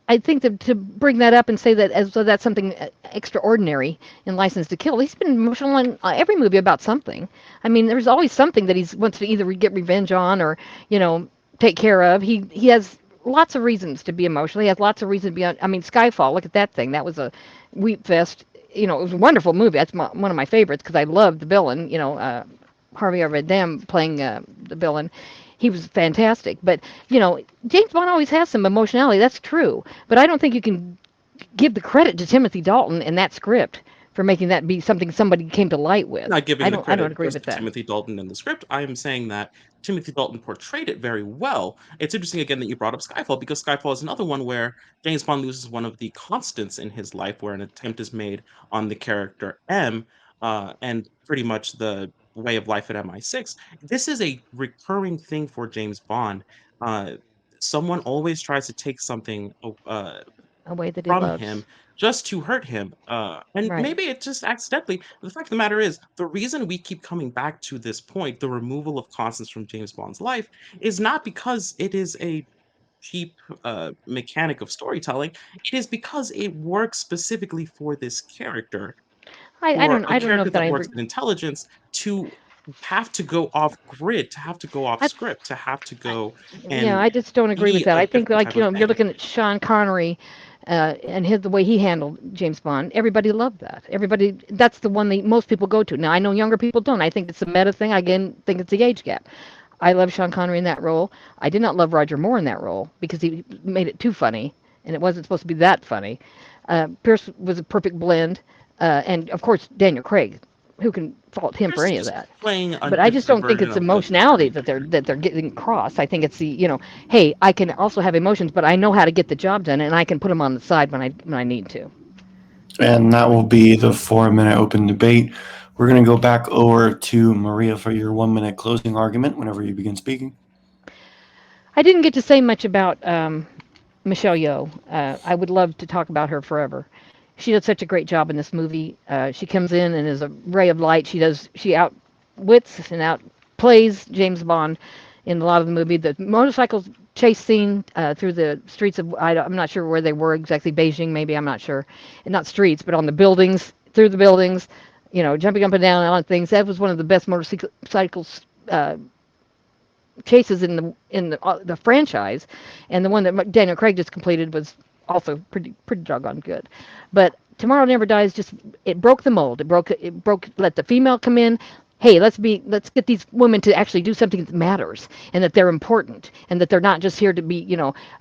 I think that to bring that up and say that as though that's something extraordinary in License to Kill, he's been emotional in every movie about something. I mean, there's always something that he wants to either get revenge on or, you know, take care of. He has lots of reasons to be emotional. He has lots of reasons to be on. I mean, Skyfall, look at that thing. That was a wheat fest. You know, it was a wonderful movie. That's one of my favorites because I loved the villain, Harvey Dam playing the villain. He was fantastic. But, James Bond always has some emotionality. That's true. But I don't think you can give the credit to Timothy Dalton in that script for making that be something somebody came to light with. Not giving the I don't credit agree just with to that. Timothy Dalton in the script. I am saying that Timothy Dalton portrayed it very well. It's interesting again that you brought up Skyfall because Skyfall is another one where James Bond loses one of the constants in his life, where an attempt is made on the character M, and pretty much the way of life at MI6. This is a recurring thing for James Bond. Uh, Someone always tries to take something A way that he from him loves. just to hurt him. And Right. maybe it just accidentally. The fact of the matter is, the reason we keep coming back to this point, the removal of constants from James Bond's life, is not because it is a cheap mechanic of storytelling. It is because it works specifically for this character, for a I don't know character if that that I works agree. in intelligence to have to go off grid, to have to go off I, script, to have to I, go yeah, and I just don't agree with be that. a I think, different like, type of you're thing. looking at Sean Connery, and the way he handled James Bond. Everybody loved that. Everybody, that's the one that most people go to. Now, I know younger people don't. I think it's a meta thing. I again think it's the age gap. I love Sean Connery in that role. I did not love Roger Moore in that role because he made it too funny, and it wasn't supposed to be that funny. Pierce was a perfect blend, and of course Daniel Craig. Who can fault him for Chris is any of just that? playing a But I just different don't think version it's of the emotionality that they're getting across. I think it's the, hey, I can also have emotions, but I know how to get the job done, and I can put them on the side when I need to. And that will be the 4-minute open debate. We're going to go back over to Maria for your 1-minute closing argument whenever you begin speaking. I didn't get to say much about Michelle Yeoh. I would love to talk about her forever. She did such a great job in this movie. She comes in and is a ray of light. She outwits and outplays James Bond in a lot of the movie. The motorcycle chase scene through the streets of I'm not sure where they were exactly. Beijing, maybe, I'm not sure. And not streets, but on the buildings, through the buildings. Jumping up and down on things. That was one of the best motorcycles chases in the franchise, and the one that Daniel Craig just completed was also pretty doggone good. But Tomorrow Never Dies just it broke the mold. It broke. Let the female come in. Hey, let's get these women to actually do something that matters and that they're important and that they're not just here to be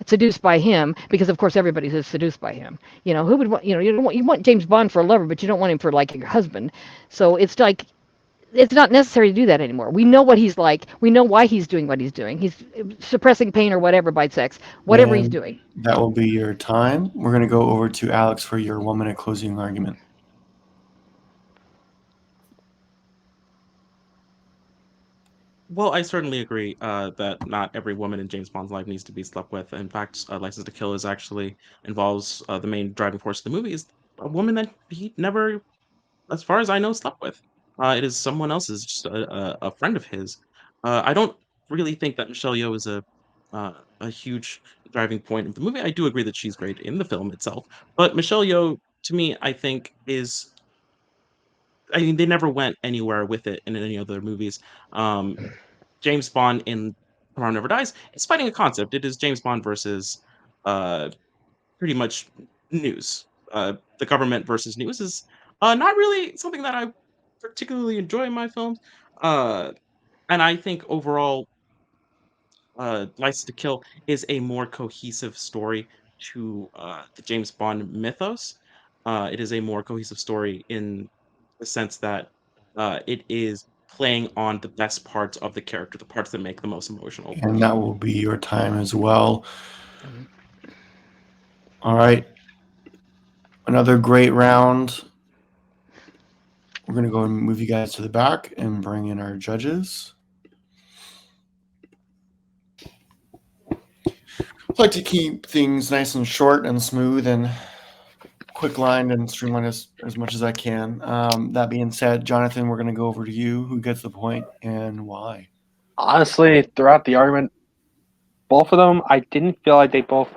seduced by him, because of course everybody's just seduced by him. Who would want you want James Bond for a lover, but you don't want him for like your husband. So it's like it's not necessary to do that anymore. We know what he's like. We know why he's doing what he's doing. He's suppressing pain or whatever by sex, whatever he's And doing. that will be your time. We're going to go over to Alex for your 1-minute closing argument. Well, I certainly agree that not every woman in James Bond's life needs to be slept with. In fact, License to Kill is actually involves the main driving force of the movie is a woman that he never, as far as I know, slept with. It is someone else's, just a friend of his. I don't really think that Michelle Yeoh is a huge driving point of the movie. I do agree that she's great in the film itself, but Michelle Yeoh, to me, I think is. I mean, they never went anywhere with it in any other movies. Um, James Bond in Tomorrow Never Dies is fighting a concept. It is James Bond versus uh, pretty much news. The government versus news is not really something that I particularly enjoy in my films. Uh, and I think overall, License to Kill is a more cohesive story to the James Bond mythos. It is a more cohesive story in the sense that it is playing on the best parts of the character, the parts that make the most emotional. And that will be your time as well. Mhm. All right. Another great round. We're going to go and move you guys to the back and bring in our judges. I like to keep things nice and short and smooth and quick lined and streamlined as much as I can. That being said, Jonathan, we're going to go over to you. Who gets the point and why? Honestly, throughout the argument, both of them, I didn't feel like they both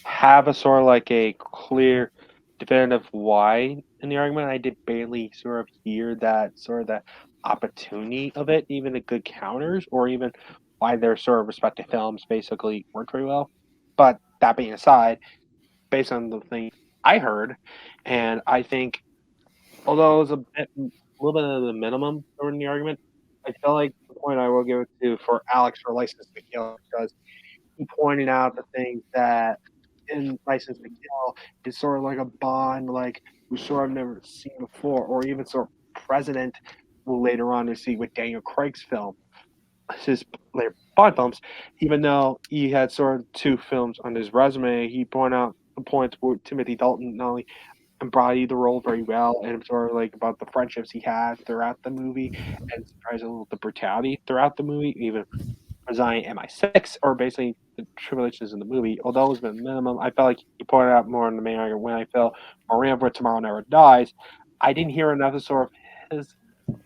have a sort of like a clear, definitive why in the argument. I did barely sort of hear that sort of the opportunity of it, even the good counters, or even why their sort of respective films basically worked very well. But that being aside, based on the thing I heard, and I think although it was a little bit of the minimum during the argument, I feel like the point I will give it to for Alex for License to Kill because he pointed out the things that in License to Kill is sort of like a Bond, like we sort of never seen before, or even sort of President will later on to see with Daniel Craig's film, his later Bond films. Even though he had sort of two films on his resume, he pointed out the points where Timothy Dalton not only embodied the role very well, and sort of like about the friendships he had throughout the movie, and surprisingly the brutality throughout the movie, even resigning MI6, or basically the tribulations in the movie. Although it was been minimum, I felt like he pointed out more in the main argument when I felt Maria for Tomorrow Never Dies. I didn't hear another sort of his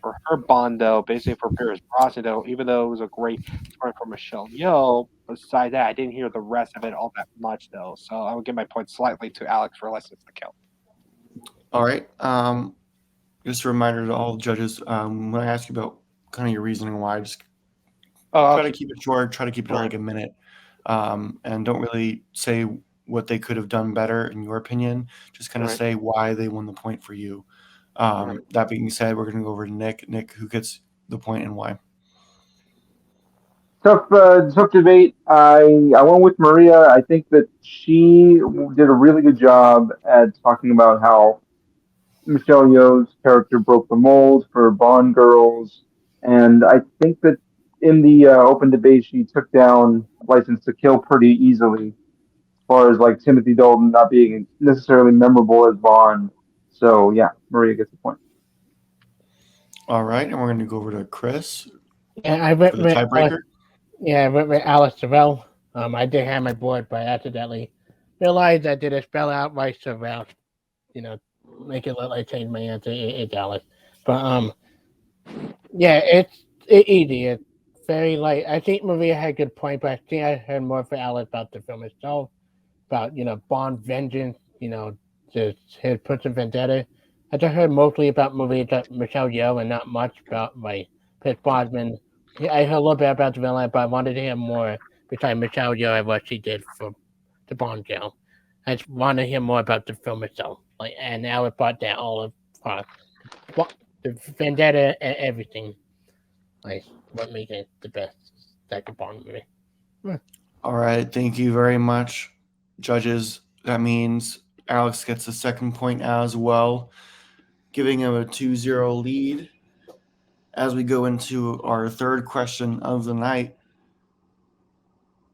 or her Bond though, basically for Pierce Brosnan though, even though it was a great story for Michelle Yeoh. Besides that, I didn't hear the rest of it all that much though. So I would give my point slightly to Alex for License to Kill. All right. Just a reminder to all judges, when I ask you about kind of your reasoning why, just try to keep it short, try to keep it to like a minute, and don't really say what they could have done better in your opinion. Just kind of Right. say why they won the point for you. Right. That being said, we're going to go over to Nick. Nick, who gets the point and why? Tough debate. I went with Maria. I think that she did a really good job at talking about how Michelle Yeoh's character broke the mold for Bond girls, and I think that in the open debate she took down License to Kill pretty easily, as far as like Timothy Dalton not being necessarily memorable as Bond. So yeah, Maria gets the point. All right, and we're going to go over to Chris Yeah, I went for the with tiebreaker. I went with Alice Terrell. I did have my board, but I accidentally realized I did a spell out right Terrell. Make it look like change my answer. It's Alice, but yeah, it's easy. It's very light. I think Maria had a good point, but I think I heard more for Alice about the film itself, about Bond vengeance. Just his Puts and Vendetta. I just heard mostly about movies that Michelle Yeoh and not much about like Pierce Brosnan. I heard a little bit about the villain, but I wanted to hear more besides Michelle Yeoh and what she did for the Bond girl. I just want to hear more about the film itself. And now it brought that all of the Vendetta and everything. Like, what makes it the best second Bond movie. All right, thank you very much, judges. That means Alex gets the second point as well, giving him a 2-0 lead. As we go into our third question of the night,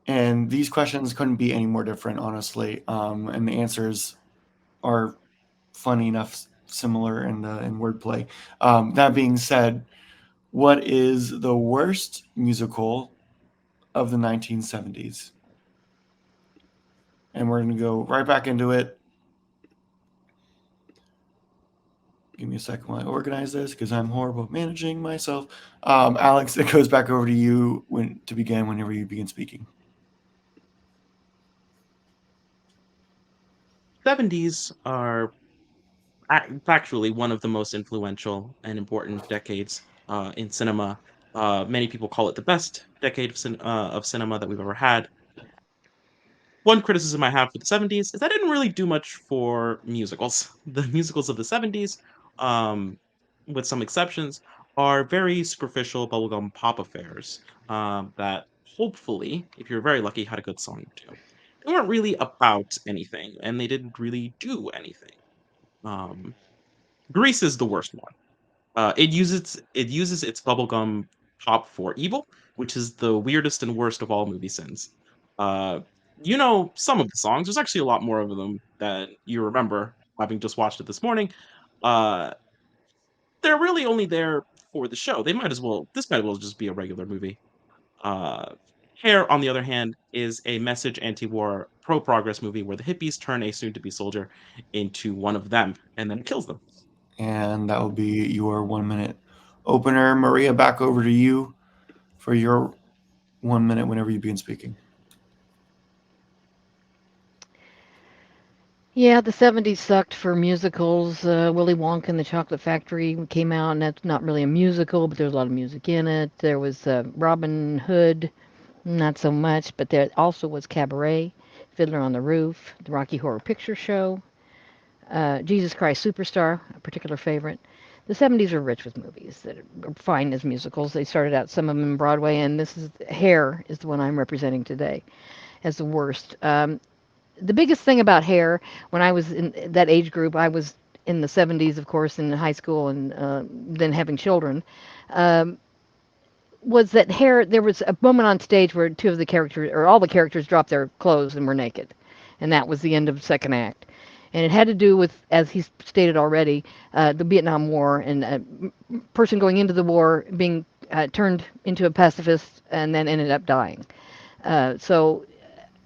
and these questions couldn't be any more different, honestly, and the answers are funny enough, similar in wordplay. That being said, what is the worst musical of the 1970s? And we're going to go right back into it. Give me a second while I organize this because I'm horrible at managing myself. Alex, it goes back over to you to begin whenever you begin speaking. 70s are factually one of the most influential and important decades in cinema. Many people call it the best decade of cinema that we've ever had. One criticism I have for the 70s is that didn't really do much for musicals. The musicals of the 70s, um, with some exceptions, are very superficial bubblegum pop affairs that hopefully, if you're very lucky, had a good song or two. They weren't really about anything, and they didn't really do anything. Um, Grease is the worst one. It uses its bubblegum pop for evil, which is the weirdest and worst of all movie sins. Uh, some of the songs. There's actually a lot more of them that you remember, having just watched it this morning. Uh, they're really only there for the show. This might as well just be a regular movie. Uh, Hair, on the other hand, is a message anti-war, pro-progress movie where the hippies turn a soon-to-be soldier into one of them and then kills them. And that will be your 1 minute opener. Maria, back over to you for your 1 minute whenever you begin speaking. Yeah, the 70s sucked for musicals. Willy Wonka and the Chocolate Factory came out, and that's not really a musical, but there's a lot of music in it. There was Robin Hood, not so much, but there also was Cabaret, Fiddler on the Roof, the Rocky Horror Picture Show, Jesus Christ Superstar, a particular favorite. The 70s were rich with movies that are fine as musicals. They started out, some of them in Broadway, and Hair is the one I'm representing today as the worst. the biggest thing about hair when I was in that age group, I was in the 70s, of course, in high school, and then having children. Um, was that hair? There was a moment on stage where two of the characters, or all the characters, dropped their clothes and were naked, and that was the end of the second act. And it had to do with, as he stated already, the Vietnam War and a person going into the war being turned into a pacifist and then ended up dying. So,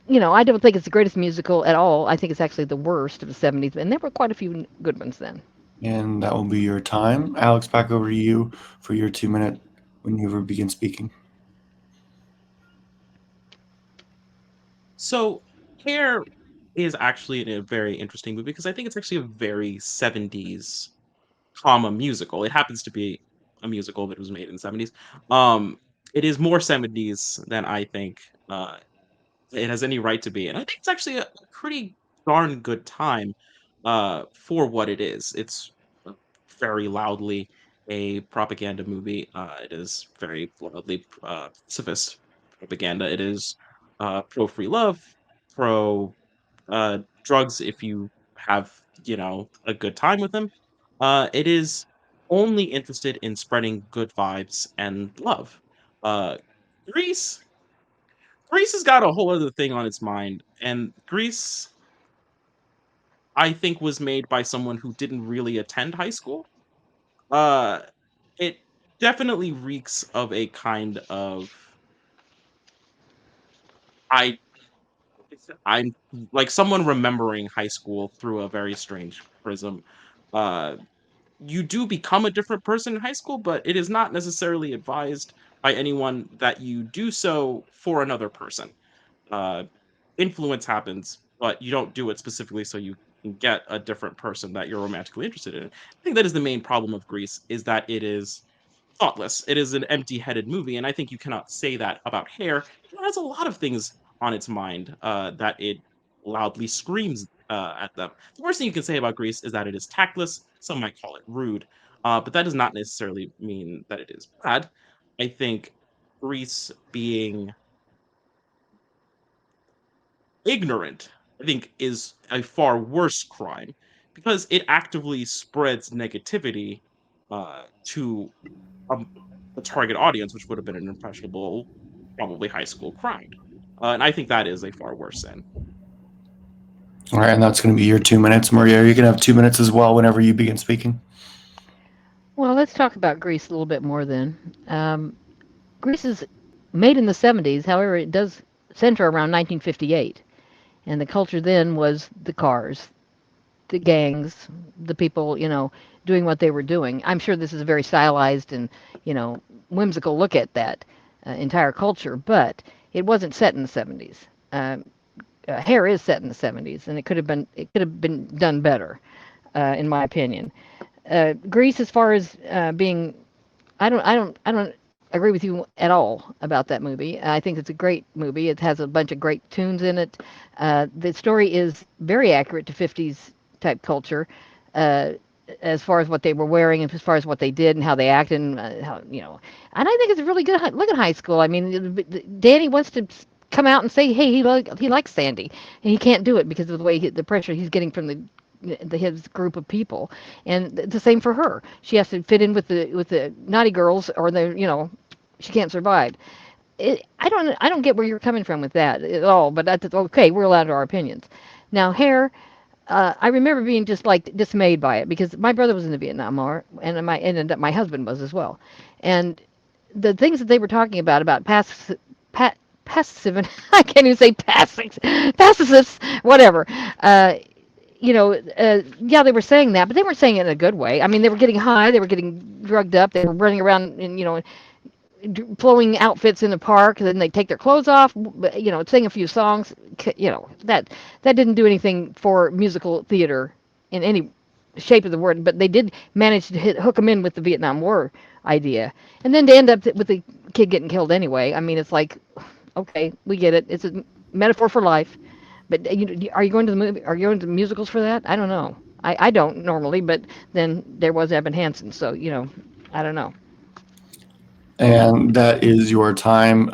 I don't think it's the greatest musical at all. I think it's actually the worst of the 70s, and there were quite a few good ones then. And that will be your time. Alex, back over to you for your 2 minute when you ever begin speaking. So Hair is actually a very interesting movie because I think it's actually a very 70s comma musical. It happens to be a musical that was made in the 70s. Um, it is more 70s than I think it has any right to be, and I think it's actually a pretty darn good time for what it is. It's very loudly a propaganda movie. It is very loudly pacifist propaganda. It is pro free love, pro drugs if you have a good time with them. It is only interested in spreading good vibes and love. Uh, Greece Greece has got a whole other thing on its mind, and Greece, I think, was made by someone who didn't really attend high school. Uh, it definitely reeks of a kind of I I'm like someone remembering high school through a very strange prism. Uh, you do become a different person in high school, but it is not necessarily advised by anyone that you do so for another person. uh, Influence happens, but you don't do it specifically so you can get a different person that you're romantically interested in. I think that is the main problem of Greece is that it is thoughtless. It is an empty-headed movie, and I think you cannot say that about Hair. It has a lot of things on its mind that it loudly screams at them. The worst thing you can say about Greece is that it is tactless. Some might call it rude, but that does not necessarily mean that it is bad. I think Greece being ignorant, I think, is a far worse crime because it actively spreads negativity to um, a target audience, which would have been an impressionable, probably high school crowd. And I think that is a far worse sin. All right, and that's going to be your 2 minutes. Maria, you can have 2 minutes as well whenever you begin speaking. Well, let's talk about Greece a little bit more then. Greece is made in the 70s, however, it does center around 1958. And the culture then was the cars, the gangs, the people, doing what they were doing. I'm sure this is a very stylized and, whimsical look at that entire culture, but it wasn't set in the 70s. Hair is set in the 70s, and it could have been done better, in my opinion. Greece, as far as being, I don't agree with you at all about that movie. I think it's a great movie. It has a bunch of great tunes in it. The story is very accurate to 50s type culture, uh, as far as what they were wearing and as far as what they did and how they acted and how. And I think it's a really good look at high school. I mean, Danny wants to come out and say, hey, he likes Sandy, and he can't do it because of the way the pressure he's getting from his group of people, and the same for her. She has to fit in with the naughty girls, or she can't survive. I don't get where you're coming from with that at all, but that's okay. We're allowed our opinions. Now, Hair, I remember being just like dismayed by it because my brother was in the Vietnam War, and my husband was as well, and the things that they were talking about passive, I can't even say pacifists, whatever. Uh, yeah, they were saying that, but they weren't saying it in a good way. I mean, they were getting high, they were getting drugged up, they were running around in, flowing outfits in the park, and then they take their clothes off, sing a few songs. That didn't do anything for musical theater in any shape of the word, but they did manage to hook them in with the Vietnam War idea, and then to end up with the kid getting killed anyway. I mean, it's like, okay, we get it. It's a metaphor for life. But are you going to the movie? Are you going to musicals for that? I don't know. I don't normally, but then there was Evan Hansen, so I don't know. And that is your time.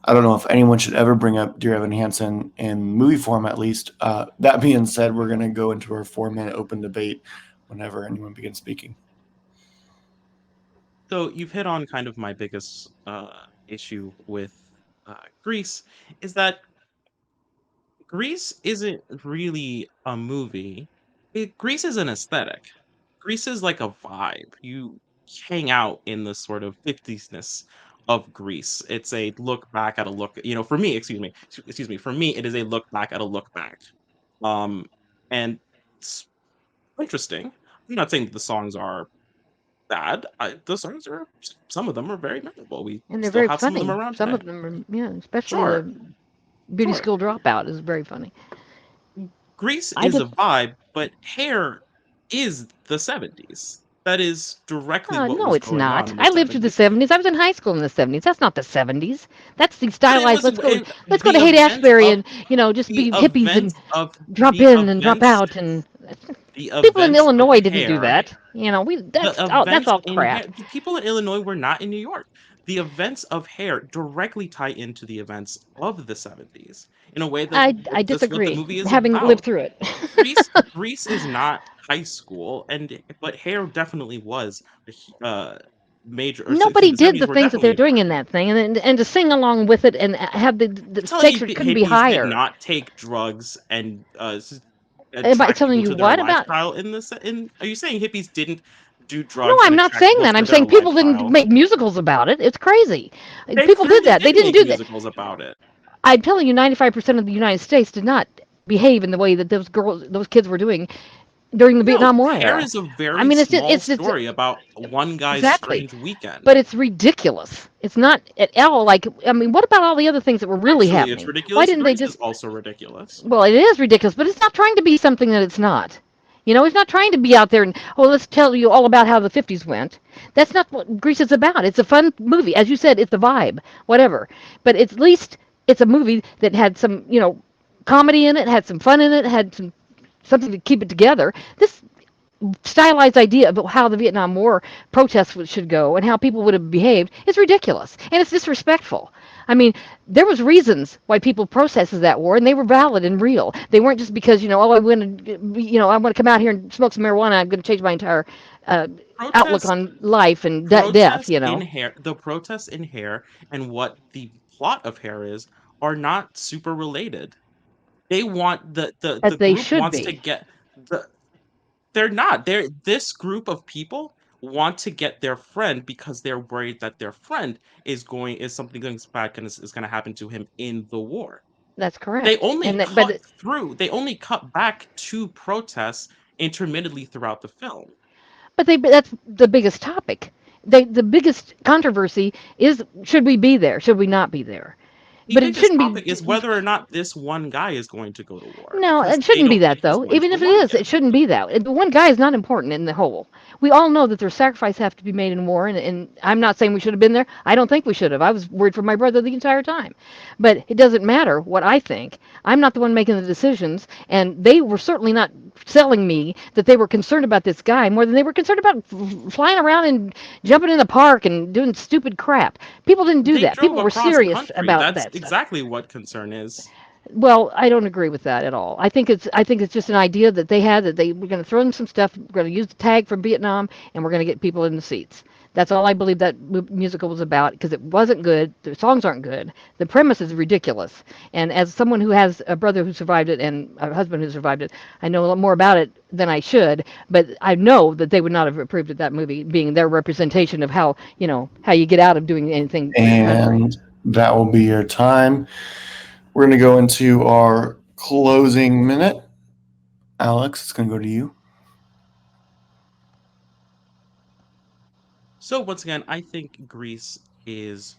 I don't know if anyone should ever bring up Dear Evan Hansen in movie form, at least. That being said, we're going to go into our 4-minute open debate whenever anyone begins speaking. So you've hit on kind of my biggest issue with Grease is that Grease isn't really a movie. Grease is an aesthetic. Grease is like a vibe. You hang out in the sort of 50s-ness of Grease. It's a look back at a look, for me, excuse me, for me, it is a look back at a look back. Um, and it's interesting. I'm not saying that the songs are bad. The songs are, some of them are very memorable. We And they're still very have some of them funny. around Some today. of them are, yeah, especially Sure, the Beauty sure. School Dropout is very funny. Grease I is a just, vibe, but Hair is the 70s. That is directly what no, was it's going on not. in the I lived through the 70s. 70s. I was in high school in the 70s. That's not the 70s. That's the But it stylized. was Let's go the to Haight events Ashbury of and just the be hippies and events of drop the in and drop events out. And the people in events of Illinois didn't do Hair. that. The That's events all in crap. Hair. The people in Illinois were not in New York. The events of Hair directly tie into the events of the 70s in a way that I that's what the disagree, movie is having lived about. through it. Grease is not high school, but Hair definitely was a major, or Nobody the did 70s the were things that they're definitely. doing in that thing, and to sing along with it and have the You're telling me stakes couldn't be hippies did higher. not take drugs and Am I attract telling people you to their what about? lifestyle in this? Are you saying hippies didn't do No, drugs and I'm not attract saying people that. to I'm their saying people didn't lifestyle? make musicals about it. It's crazy. They People did clearly that. They did didn't make do that. musicals about it. I'm telling you, 95% of the United States did not behave in the way that those kids were doing during the No, Vietnam War Hair era. is a I very mean, small it's story about one guy's exactly, strange weekend. but it's ridiculous. It's not at all like. I mean, what about all the other things that were really Actually, it's happening? Why ridiculous. didn't they Grease is just? also ridiculous. Well, it is ridiculous, but it's not trying to be something that it's not. It's not trying to be out there and, oh, let's tell you all about how the 50s went. That's not what Grease is about. It's a fun movie. As you said, it's a vibe, whatever. But at least it's a movie that had some, comedy in it, had some fun in it, had something to keep it together. This stylized idea about how the Vietnam War protests should go and how people would have behaved is ridiculous and it's disrespectful. I mean, there was reasons why people protested that war, and they were valid and real. They weren't just because oh, I want to come out here and smoke some marijuana. I'm going to change my entire uh, outlook Protests, on life and death. protests in Hair, the protests in Hair, and what the plot of Hair is are not super related. They want the But they group should wants to be. get the they're not. This group of people want to get their friend because they're worried that their friend is something going bad and is going to happen to him in the war. That's They correct. only cut through. They only cut back to protests intermittently throughout the film. But that's the biggest topic. The biggest controversy is, should we be there? Should we not be there? The But it biggest shouldn't topic be. is whether or not this one guy is going to go to war No, because it they shouldn't be don't that think he's though. going Even to if it like is, it. it shouldn't be that. The one guy is not important in the whole. We all know that there's sacrifice have to be made in war, and I'm not saying we should have been there. I don't think we should have. I was worried for my brother the entire time. But it doesn't matter what I think. I'm not the one making the decisions, and they were certainly not selling me that they were concerned about this guy more than they were concerned about flying around and jumping in the park and doing stupid crap. People didn't do They that. drove People were across serious country. about That's that stuff. exactly what concern is. Well, I don't agree with that at all. I think it's just an idea that they had that they were going to throw in some stuff. We're going to use the tag from Vietnam, and we're going to get people in the seats. That's all I believe that musical was about because it wasn't good. The songs aren't good. The premise is ridiculous. And as someone who has a brother who survived it and a husband who survived it, I know a lot more about it than I should. But I know that they would not have approved of that movie being their representation of how you get out of doing anything for your country. And that will be your time. We're going to go into our closing minute. Alex, it's going to go to you. So once again, I think Greece is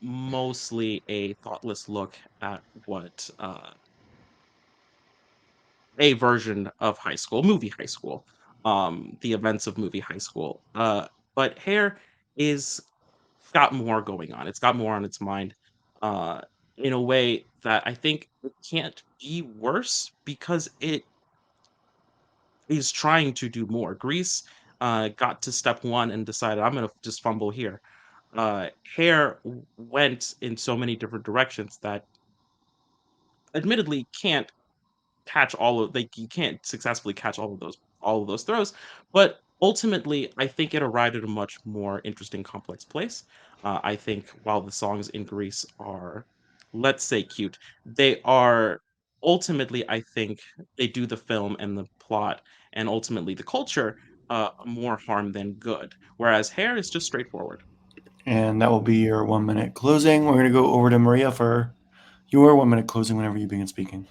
mostly a thoughtless look at what a version of movie high school, the events of movie high school. But Hair is got more going on. It's got more on its mind, uh, in a way that I think it can't be worse because it is trying to do more. Greece got to step one and decided I'm gonna just fumble here. Hair went in so many different directions that admittedly can't catch all of like you can't successfully catch all of those throws, but ultimately I think it arrived at a much more interesting complex place. I think while the songs in Greece are, let's say, cute, they are ultimately, I think, they do the film and the plot and ultimately the culture more harm than good, whereas Hair is just straightforward. And that will be your 1 minute closing. We're going to go over to Maria for your 1 minute closing whenever you begin speaking.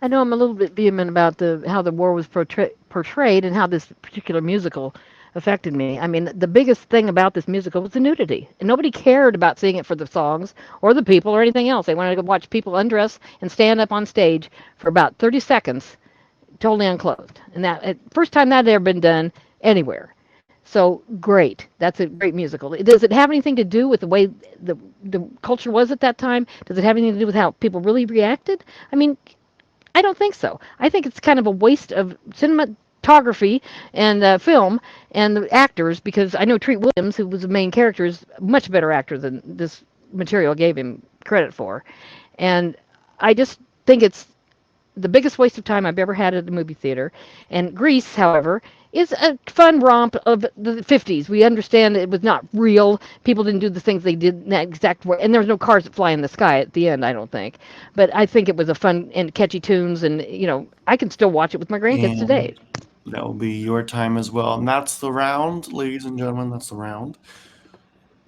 I know I'm a little bit vehement about the how the war was portrayed and how this particular musical affected me. I mean, the biggest thing about this musical was the nudity, and nobody cared about seeing it for the songs or the people or anything else. They wanted to watch people undress and stand up on stage for about 30 seconds, totally unclothed. And that first time that had ever been done anywhere. So great, that's a great musical. Does it have anything to do with the way the culture was at that time? Does it have anything to do with how people really reacted? I mean, I don't think so. I think it's kind of a waste of cinematography and film and the actors because I know Treat Williams, who was the main character, is a much better actor than this material gave him credit for. And I just think it's the biggest waste of time I've ever had at the movie theater. And Grease, however, is a fun romp of the 50s. We understand it was not real. People didn't do the things they did in that exact way. And there was no cars that fly in the sky at the end, I don't think. But I think it was a fun and catchy tunes. And, I can still watch it with my grandkids today. And that will be your time as well. And that's the round, ladies and gentlemen. That's the round.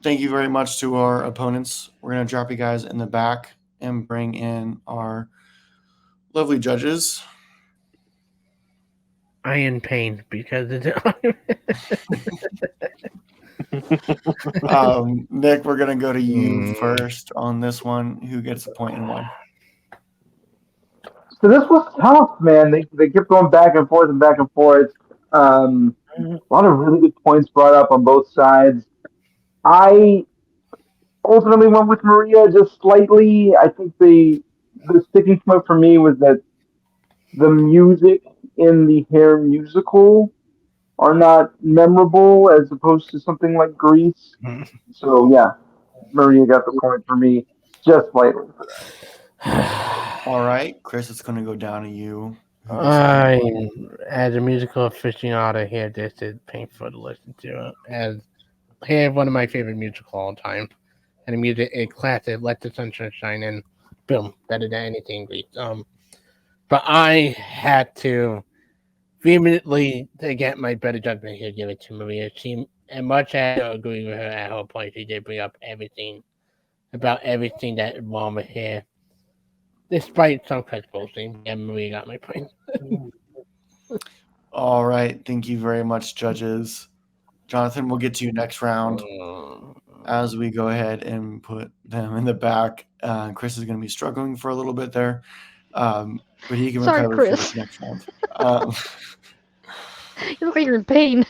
Thank you very much to our opponents. We're going to drop you guys in the back and bring in our lovely judges. I in pain because it's. Nick, we're going to go to you first on this one. Who gets a point and why? So this was tough, man. They kept going back and forth and back and forth. A lot of really good points brought up on both sides. I ultimately went with Maria just slightly. I think the sticking point for me was that the music in the Hair musical are not memorable as opposed to something like Grease. So yeah, Maria got the point for me just slightly for that. All right, Chris, it's going to go down to you. As a musical aficionado here, this is painful to listen to. As here, one of my favorite musicals all time, and the music is classic. Let the Sunshine Shine, and boom, better than anything Grease. But I had to vehemently, to get my better judgment here, give it to Maria. She, and much as I agree with her at her point, she did bring up everything about everything that is wrong with her. Despite some critical things, and Maria got my point. All right. Thank you very much, judges. Jonathan, we'll get to you next round as we go ahead and put them in the back. Chris is going to be struggling for a little bit there, but he can Sorry, recover for Chris. this next round. You look like you're in pain.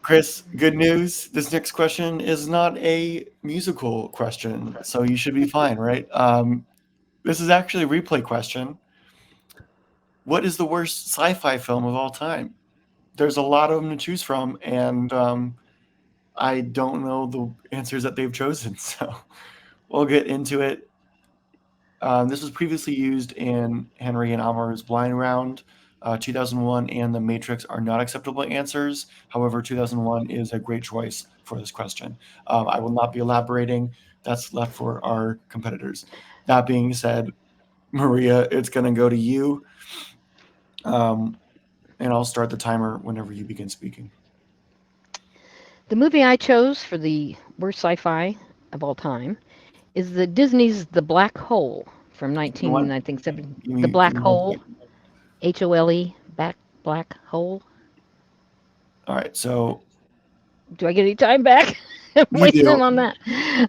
Chris, good news. This next question is not a musical question, so you should be fine, right? This is actually a replay question. What is the worst sci-fi film of all time? There's a lot of them to choose from, and I don't know the answers that they've chosen, so we'll get into it. This was previously used in Henry and Amar's Blind Round. 2001 and The Matrix are not acceptable answers. However, 2001 is a great choice for this question. I will not be elaborating. That's left for our competitors. That being said, Maria, it's going to go to you. And I'll start the timer whenever you begin speaking. The movie I chose for the worst sci-fi of all time is the Disney's The Black Hole from 19, I think, 7. The Black Hole, Hole, Black Hole. All right, so do I get any time back? I'm waiting on that.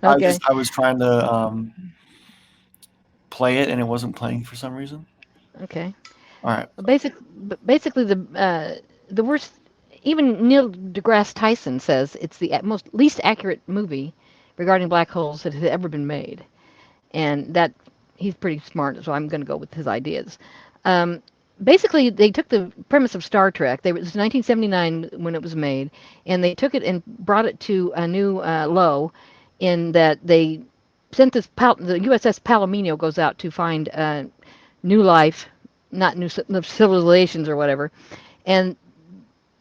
Okay. I was trying to play it, and it wasn't playing for some reason. Okay. All right. Basically, the worst. Even Neil deGrasse Tyson says it's the most least accurate movie regarding black holes that has ever been made, and that he's pretty smart, so I'm going to go with his ideas. basically they took the premise of Star Trek. It was 1979 when it was made, and they took it and brought it to a new low, in that they sent the USS Palomino goes out to find new life, not new civilizations or whatever, and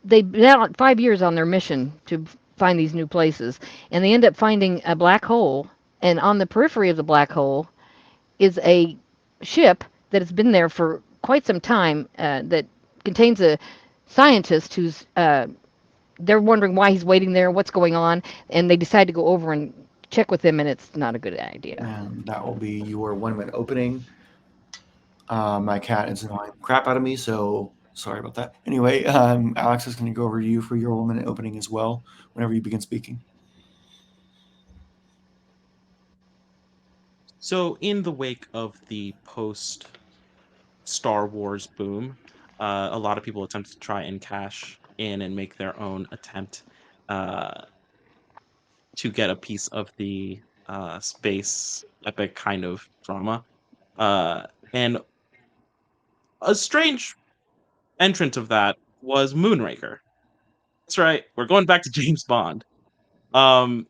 they've been out 5 years on their mission to find these new places, and they end up finding a black hole, and on the periphery of the black hole is a ship that has been there for quite some time, that contains a scientist who's they're wondering why he's waiting there, what's going on, and they decide to go over and check with him, and it's not a good idea. And that will be your 1 minute opening. My cat is annoying the crap out of me, so sorry about that. Anyway, Alex is going to go over to you for your 1 minute opening as well whenever you begin speaking. So, in the wake of the post Star Wars boom, a lot of people attempt to try and cash in and make their own attempt uh, to get a piece of the space epic kind of drama. And a strange entrant of that was Moonraker. That's right, we're going back to James Bond. Um,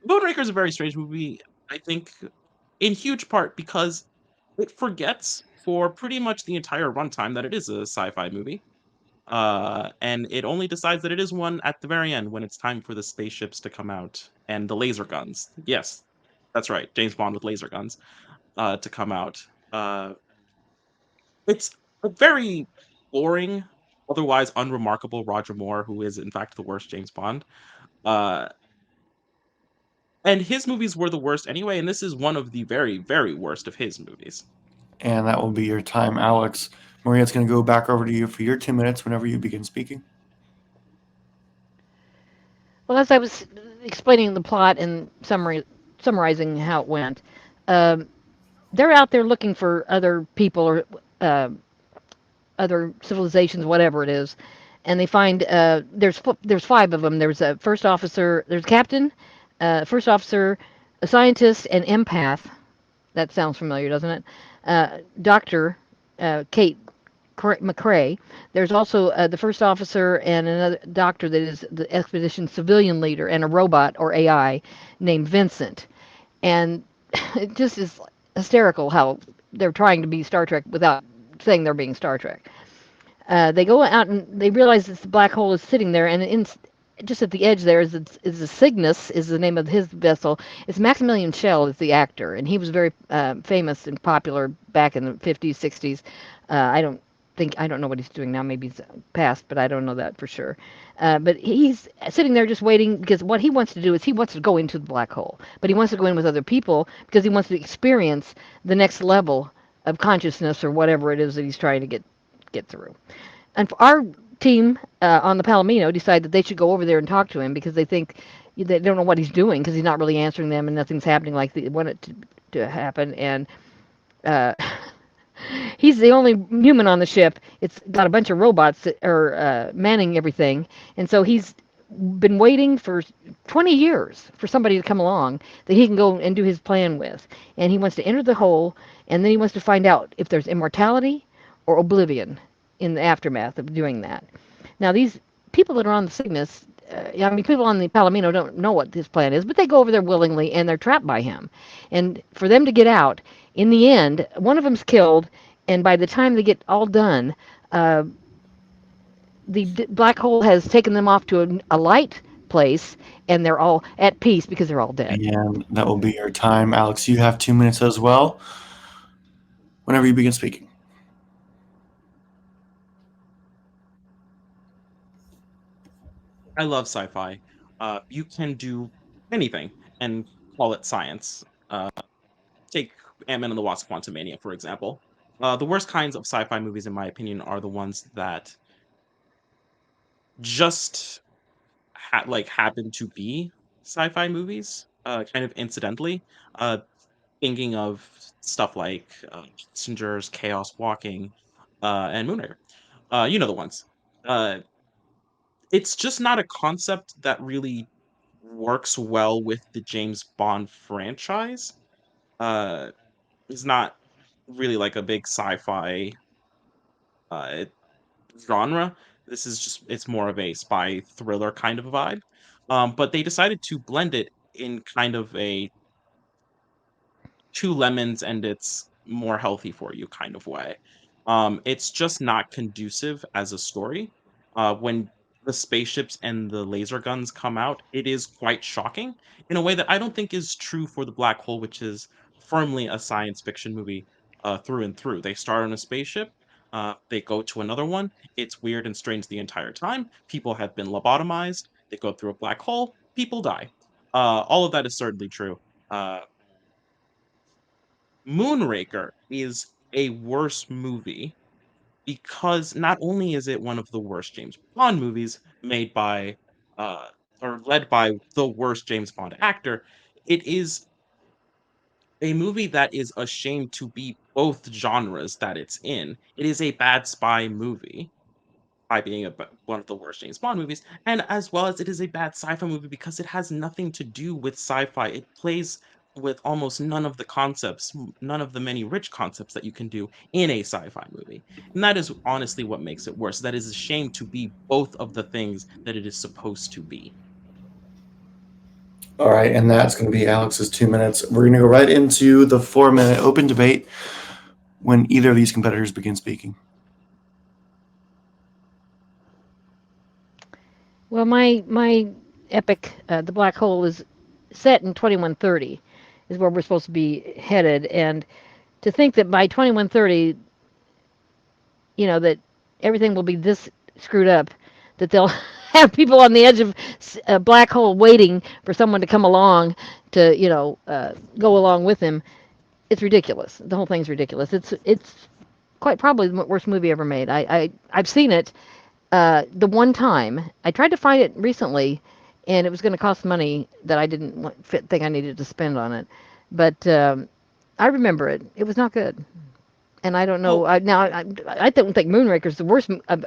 Moonraker is a very strange movie, I think, in huge part because it forgets for pretty much the entire runtime that it is a sci-fi movie. And it only decides that it is one at the very end when it's time for the spaceships to come out and the laser guns. Yes, that's right, James Bond with laser guns to come out. It's a very boring, otherwise unremarkable Roger Moore, who is in fact the worst James Bond. Uh, and his movies were the worst anyway, and this is one of the very, very worst of his movies. And that will be your time, Alex. Maria, it's going to go back over to you for your 2 minutes whenever you begin speaking. Well, as I was explaining the plot and summarizing how it went, um, they're out there looking for other people or uh, other civilizations, whatever it is, and they find there's five of them. There's a first officer, there's a captain, first officer, a scientist, an empath. That sounds familiar, doesn't it? Doctor Kate McCrae. There's also the first officer and another doctor that is the expedition civilian leader, and a robot or AI named Vincent. And it just is hysterical how they're trying to be Star Trek without saying they're being Star Trek. They go out and they realize this black hole is sitting there, and just at the edge there is a Cygnus is the name of his vessel. It's Maximilian Schell is the actor, and he was very famous and popular back in the 50s, 60s. I don't know what he's doing now. Maybe he's passed, but I don't know that for sure. But he's sitting there just waiting because what he wants to do is he wants to go into the black hole, but he wants to go in with other people because he wants to experience the next level of consciousness or whatever it is that he's trying to get through. And our team on the Palomino decided that they should go over there and talk to him because they think they don't know what he's doing because he's not really answering them and nothing's happening like they want it to happen. And uh, he's the only human on the ship. It's got a bunch of robots that are manning everything, and so he's been waiting for 20 years for somebody to come along that he can go and do his plan with. And he wants to enter the hole, and then he wants to find out if there's immortality or oblivion in the aftermath of doing that. Now, these people that are on the Cygnus, I mean, people on the Palomino don't know what his plan is, but they go over there willingly, and they're trapped by him. And for them to get out, in the end, one of them's killed, and by the time they get all done, the black hole has taken them off to a light place, and they're all at peace because they're all dead. And that will be your time, Alex. You have 2 minutes as well whenever you begin speaking. I love sci-fi. You can do anything and call it science. Take Ant-Man and the Wasp: Quantumania, for example. The worst kinds of sci-fi movies, in my opinion, are the ones that just happen to be sci-fi movies, kind of incidentally. Uh, Thinking of stuff like Passengers, Chaos Walking, and Moonraker. You know the ones. Uh, it's just not a concept that really works well with the James Bond franchise. Uh, it's not really like a big sci-fi uh, genre. This is just it's more of a spy thriller kind of a vibe. But they decided to blend it in kind of a two lemons and it's more healthy for you kind of way. It's just not conducive as a story. When the spaceships and the laser guns come out, it is quite shocking in a way that I don't think is true for the black hole, which is firmly a science fiction movie through and through. They start on a spaceship, they go to another one. It's weird and strange the entire time. People have been lobotomized. They go through a black hole. People die. All of that is certainly true. Uh, Moonraker is a worse movie because not only is it one of the worst James Bond movies made by uh or led by the worst James Bond actor, it is a movie that is ashamed to be both genres that it's in. It is a bad spy movie by being one of the worst James Bond movies, and as well as it is a bad sci-fi movie because it has nothing to do with sci-fi. It plays with almost none of the concepts, none of the many rich concepts that you can do in a sci-fi movie. And that is honestly what makes it worse. That is a shame to be both of the things that it is supposed to be. All right, and that's going to be Alex's 2 minutes. We're going to go right into the 4 minute open debate when either of these competitors begin speaking. Well, my epic, the black hole, is set in 2130, is where we're supposed to be headed, and to think that by 2130, that everything will be this screwed up, that they'll have people on the edge of a black hole waiting for someone to come along to, go along with him. It's ridiculous. The whole thing's ridiculous. It's quite probably the worst movie ever made. I've seen it. The one time I tried to find it recently, and it was going to cost money that I didn't think I needed to spend on it. But I remember it. It was not good. And I don't know. Well, I don't think Moonraker's the worst of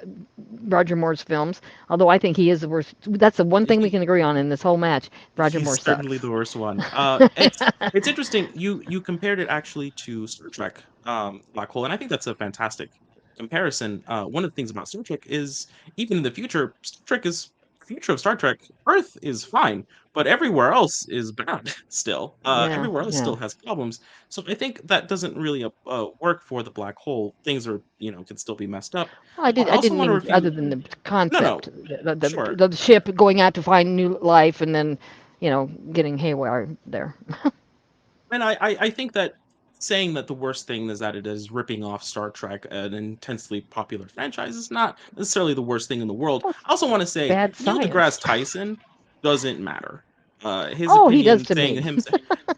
Roger Moore's films, although I think he is the worst. That's the one thing we can agree on in this whole match. Roger he's Moore certainly sucks. the worst one. It's interesting. You compared it actually to Star Trek, Black Hole, and I think that's a fantastic comparison. One of the things about Star Trek is even in the future, future of Star Trek. Earth is fine, but everywhere else is bad still. Yeah, Everywhere else yeah. still has problems. So I think that doesn't really work for the black hole. Things are can still be messed up. Well, I I also didn't want to mean other review. than the No, no, concept, sure. the ship going out to find new life and then, getting haywire there. And I think that saying that the worst thing is that it is ripping off Star Trek, an intensely popular franchise, is not necessarily the worst thing in the world. Well, I also want to it's say bad Neil science. deGrasse Tyson doesn't matter. His Oh, he does opinion, to saying me. him,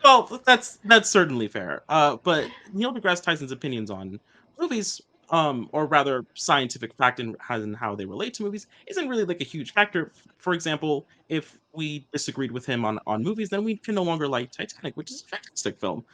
well, that's certainly fair. But Neil deGrasse Tyson's opinions on movies, or rather scientific fact and how they relate to movies, isn't really like a huge factor. For example, if we disagreed with him on movies, then we can no longer like Titanic, which is a fantastic film,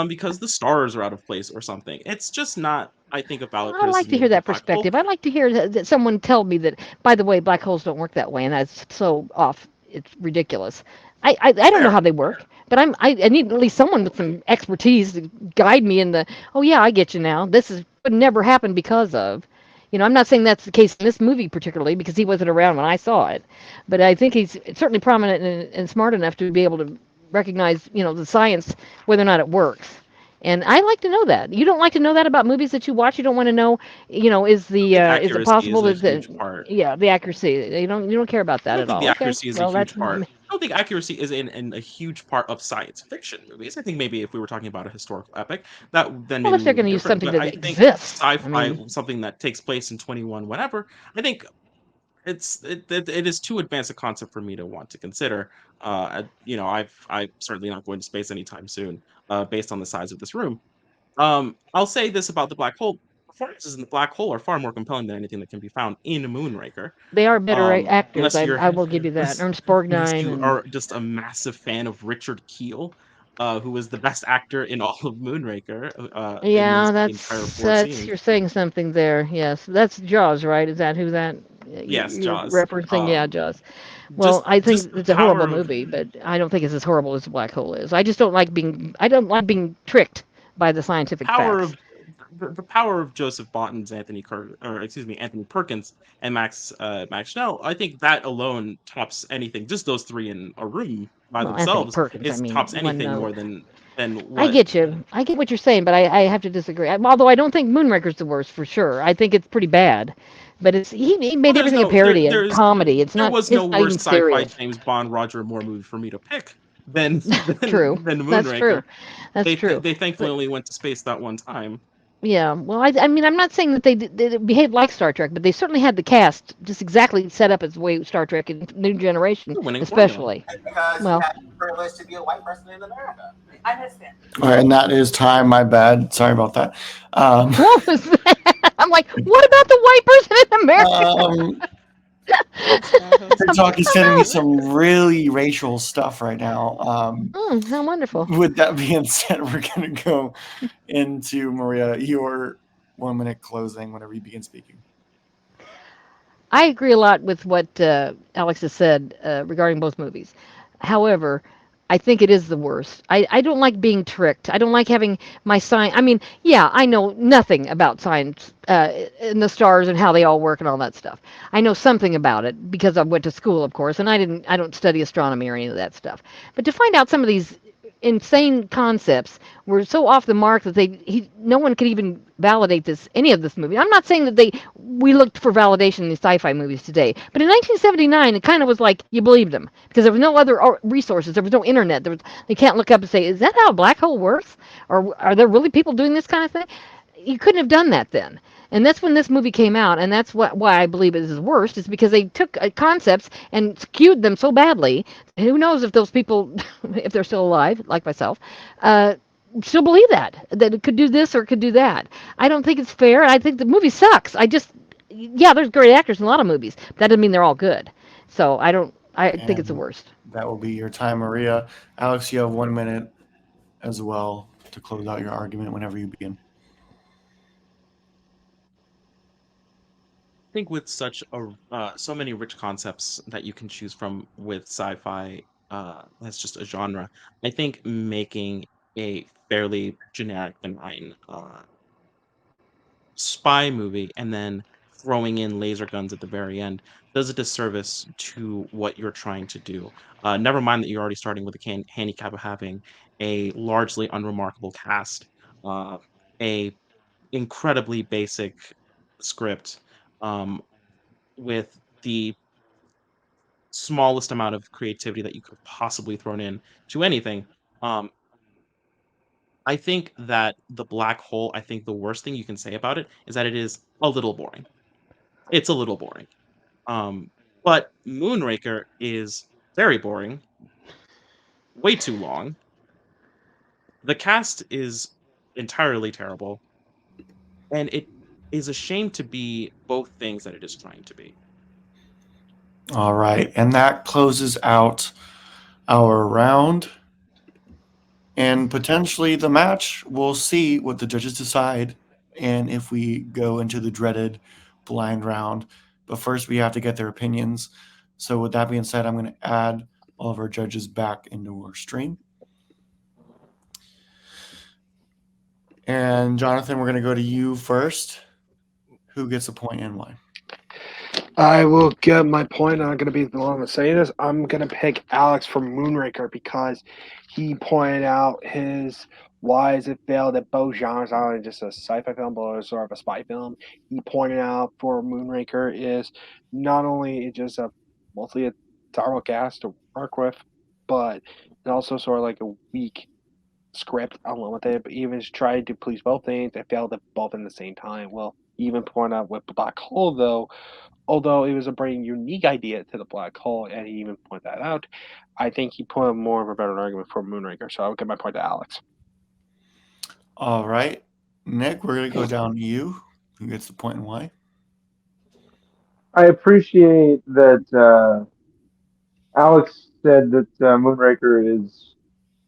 because the stars are out of place or something. It's just not, I think, a Well, valid I like to criticism hear of the that black hole. perspective. I like to hear that someone tell me that, by the way, black holes don't work that way, and that's so off. It's ridiculous. I don't know Fair. how they work, but I need at least someone with some expertise to guide me in the, oh, yeah, I get you now. This would never happen because of. I'm not saying that's the case in this movie particularly because he wasn't around when I saw it, but I think he's certainly prominent and smart enough to be able to recognize, the science, whether or not it works. And I like to know that. You don't like to know that about movies that you watch. You don't want to know, I think is it accuracy possible is a that huge part. yeah, the accuracy. You don't care about I that don't at think the all. Okay, accuracy is a well huge that's part. I don't think accuracy is in a huge part of science fiction movies. I think maybe if we were talking about a historical epic, that then well maybe if we they're would going be to use different. something But that I think exists. I sci-fi, mean, something that takes place in 21 whatever, I think it is too advanced a concept for me to want to consider. I'm certainly not going to space anytime soon, based on the size of this room. I'll say this about the black hole. Performances in the black hole are far more compelling than anything that can be found in Moonraker. they are better actors. Unless I you're I will give you that. unless, Ernst unless Borgnine you and are just a massive fan of Richard Keel, who was the best actor in all of Moonraker, in yeah, his entire four you're scenes. saying something there. Yes, that's Jaws, right? Is that who that Yes, you're Jaws. referencing? Yeah, Jaws. Well, Just I just think the it's a horrible power of movie, but I don't think it's as horrible as Black Hole is. I just don't like being tricked by the scientific power of facts. the power of Joseph Botton's Anthony Perkins and Max Schnell, I think that alone tops anything. Just those three in a room by Well, Anthony themselves Perkins, I is mean, tops one anything note. more than I what. get you. I get what you're saying, but I have to disagree. Although I don't think Moonraker's the worst for sure. I think it's pretty bad. But he Well, made everything a parody, a comedy. there was no It's not worse even sci-fi serious. James Bond Roger Moore movie for me to pick than True. than That's Moonraker. true. That's true. They thankfully But only went to space that one time. yeah, well, I mean, I'm not saying that they behaved like Star Trek, but they certainly had the cast just exactly set up as the way Star Trek and New Generation, The winning formula. especially. Because you Well, have the privilege to be a white person in America. I understand. All right, and that is time. My bad. Sorry about that. what was that? I'm like, what about the white person in America? Um, Some- TikTok is sending me some really racial stuff right now. How wonderful. With that being said, we're going to go into Maria, your 1 minute closing whenever you begin speaking. I agree a lot with what Alex has said regarding both movies. However, I think it is the worst. I don't like being tricked. I don't like having my sign. I mean, yeah, I know nothing about science and the stars and how they all work and all that stuff. I know something about it because I went to school, of course, and I don't study astronomy or any of that stuff. But to find out some of these insane concepts were so off the mark that no one could even validate any of this movie. I'm not saying that we looked for validation in these sci-fi movies today, but in 1979 it kind of was like you believed them because there was no other resources, there was no internet, you can't look up and say, is that how a black hole works, or are there really people doing this kind of thing? You couldn't have done that then. And that's when this movie came out, and that's why I believe it is worst, is because they took concepts and skewed them so badly. Who knows if those people, if they're still alive, like myself, still believe that it could do this or it could do that. I don't think it's fair. I think the movie sucks. Yeah, there's great actors in a lot of movies. But that doesn't mean they're all good. So I think it's the And worst. that will be your time, Maria. Alex, you have 1 minute as well to close out your argument whenever you begin. I think with so many rich concepts that you can choose from with sci-fi, that's just a genre. I think making a fairly generic, benign spy movie and then throwing in laser guns at the very end does a disservice to what you're trying to do. Never mind that you're already starting with a handicap of having a largely unremarkable cast, uh, a incredibly basic script, um, with the smallest amount of creativity that you could have possibly thrown in to anything. Um, I think that the black hole, I think the worst thing you can say about it is that it is a little boring. It's a little boring. Um, but Moonraker is very boring, way too long. The cast is entirely terrible, and it is a shame to be both things that it is trying to be. All right. And that closes out our round and potentially the match. We'll see what the judges decide and if we go into the dreaded blind round. But first, we have to get their opinions. So, with that being said, I'm going to add all of our judges back into our stream. And Jonathan, we're going to go to you first. Who gets a point and why? I will get my point. I'm going to be the one to say this. I'm going to pick Alex from Moonraker because he pointed out his why is it failed at both genres, not only just a sci-fi film, but sort of a spy film. He pointed out for Moonraker is not only it just a mostly a terrible cast to work with, but it also sort of like a weak script along with it. But even tried to please both things, it failed at both at the same time. Well, even point out with Black Hole though, although it was a very unique idea to the black hole, and he even pointed that out, I think he put more of a better argument for Moonraker. So I would give my point to Alex. All right. Nick, we're going to go down to you. Who gets the point and why? I appreciate that Alex said that Moonraker is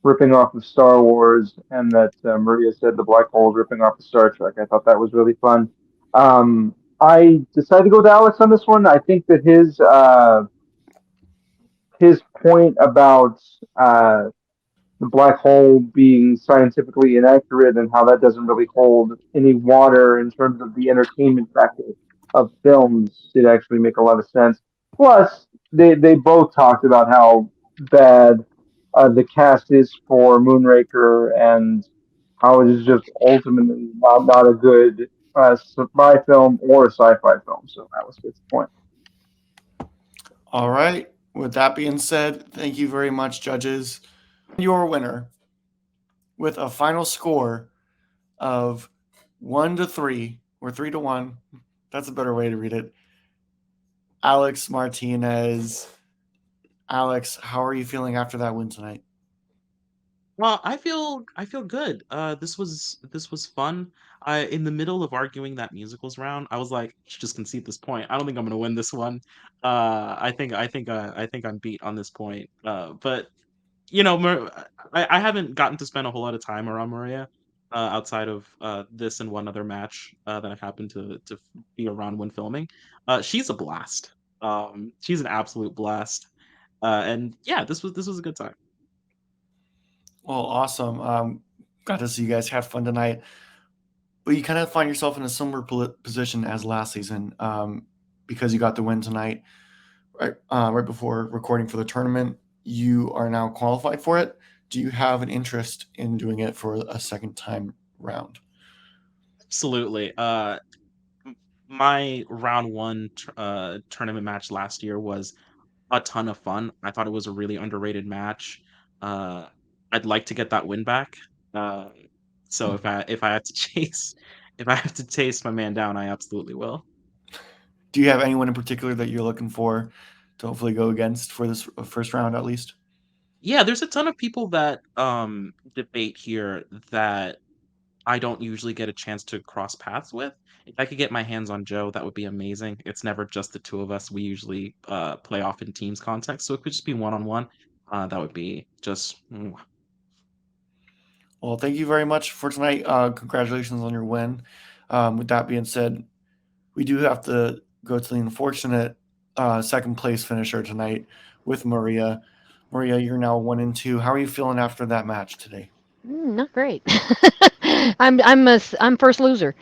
ripping off of Star Wars, and that Maria said the black hole is ripping off of Star Trek. I thought that was really fun. I decided to go with Alex on this one. I think that his point about the black hole being scientifically inaccurate and how that doesn't really hold any water in terms of the entertainment factor of films did actually make a lot of sense. Plus, they both talked about how bad the cast is for Moonraker and how it is just ultimately not a good spy film or a sci-fi film. So that was his point. All right. With that being said, thank you very much, judges. Your winner with a final score of 1-3 or 3-1. That's a better way to read it. Alex Martinez. Alex, how are you feeling after that win tonight? Well, I feel good. This was fun. In the middle of arguing that musicals round, I was like, I should just concede this point. I don't think I'm gonna win this one. I think I'm beat on this point. But I haven't gotten to spend a whole lot of time around Maria, outside of this and one other match that I happened to be around when filming. She's a blast. She's an absolute blast. And yeah, this was a good time. Well, awesome. Got to see you guys have fun tonight. But you kind of find yourself in a similar position as last season, because you got the win tonight, right before recording for the tournament. You are now qualified for it. Do you have an interest in doing it for a second time round? Absolutely. My round one tournament match last year was a ton of fun. I thought it was a really underrated match. Uh, I'd like to get that win back. Uh, so if I have to chase if I have to chase my man down, I absolutely will. Do you have anyone in particular that you're looking for to hopefully go against for this first round at least? Yeah, there's a ton of people that debate here that I don't usually get a chance to cross paths with. If I could get my hands on Joe, that would be amazing. It's never just the two of us. We usually play off in teams context, so it could just be one on one. That would be just Well, thank you very much for tonight. Congratulations on your win. With that being said, we do have to go to the unfortunate second place finisher tonight with Maria. Maria, you're now 1-2. How are you feeling after that match today? Not great. I'm first loser.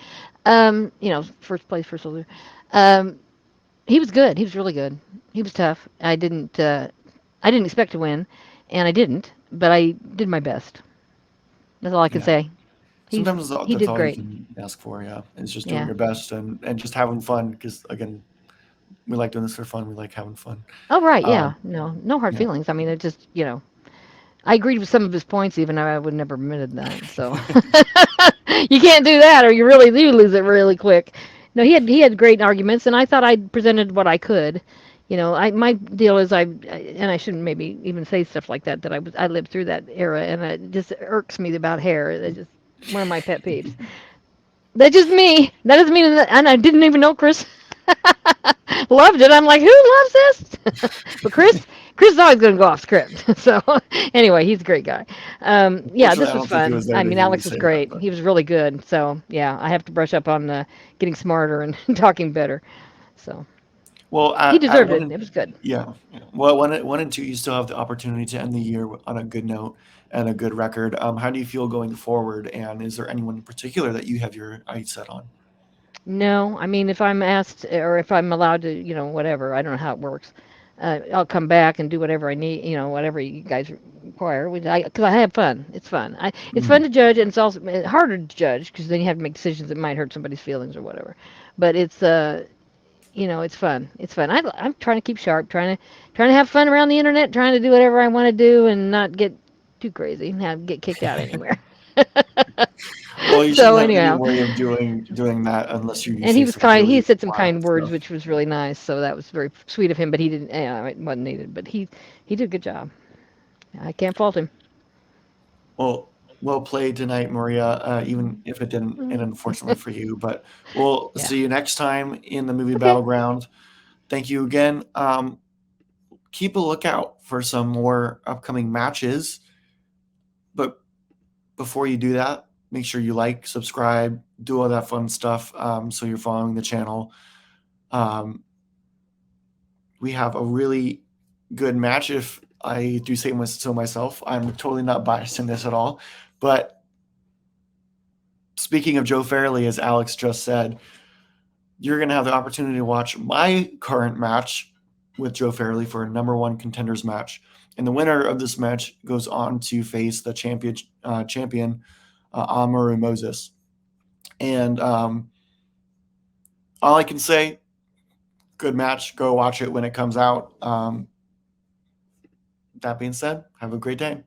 First place, first loser. Um, he was good. He was really good. He was tough. I didn't expect to win, and I didn't, but I did my best. That's all I can Yeah. say. Sometimes He that's did all you great. can ask for. Yeah, it's just doing Yeah. your best and just having fun. Because again, we like doing this for fun. We like having fun. Oh right, Um, yeah. No hard yeah. feelings. I mean, it just I agreed with some of his points, even though I would never admitted that. So you can't do that, or you really do lose it really quick. No, he had great arguments, and I thought I presented what I could. My deal is and I shouldn't maybe even say stuff like that. That I lived through that era, and it just irks me about hair. It's just one of my pet peeves. That's just me. That doesn't mean that, and I didn't even know Chris loved it. I'm like, who loves this? But Chris is always going to go off script. So anyway, he's a great guy. Yeah, Unfortunately, this I was don't think he fun. was there I to mean, hear you Alex was say that. great. But He was really good. So yeah, I have to brush up on getting smarter and talking better. So well, he at deserved one it. and It was good. yeah, yeah. Well, 1-2, you still have the opportunity to end the year on a good note and a good record. How do you feel going forward? And is there anyone in particular that you have your eyes set on? No, I mean, if I'm asked or if I'm allowed to, whatever, I don't know how it works. I'll come back and do whatever I need, whatever you guys require. Because I have fun. It's fun. It's fun Mm. to judge, and it's also harder to judge because then you have to make decisions that might hurt somebody's feelings or whatever. But it's fun. It's fun. I'm trying to keep sharp, trying to have fun around the internet, trying to do whatever I want to do and not get too crazy and get kicked out anywhere. Well, you So shouldn't have any anyhow. worry of doing that unless you And he say was some kind. He really said some wild kind words, stuff. which was really nice. So that was very sweet of him. But he didn't. It wasn't needed. But he did a good job. I can't fault him. Well played tonight, Maria. Even if it didn't end unfortunately for you, but we'll Yeah. see you next time in the movie Okay. Battleground. Thank you again. Keep a lookout for some more upcoming matches. But before you do that, make sure you like, subscribe, do all that fun stuff, so you're following the channel. Um, we have a really good match. If I do say so myself. I'm totally not biased in this at all. But speaking of Joe Fairley, as Alex just said, you're going to have the opportunity to watch my current match with Joe Fairley for a number one contenders match. And the winner of this match goes on to face the champion Amaru Moses. And all I can say, good match. Go watch it when it comes out. That being said, have a great day.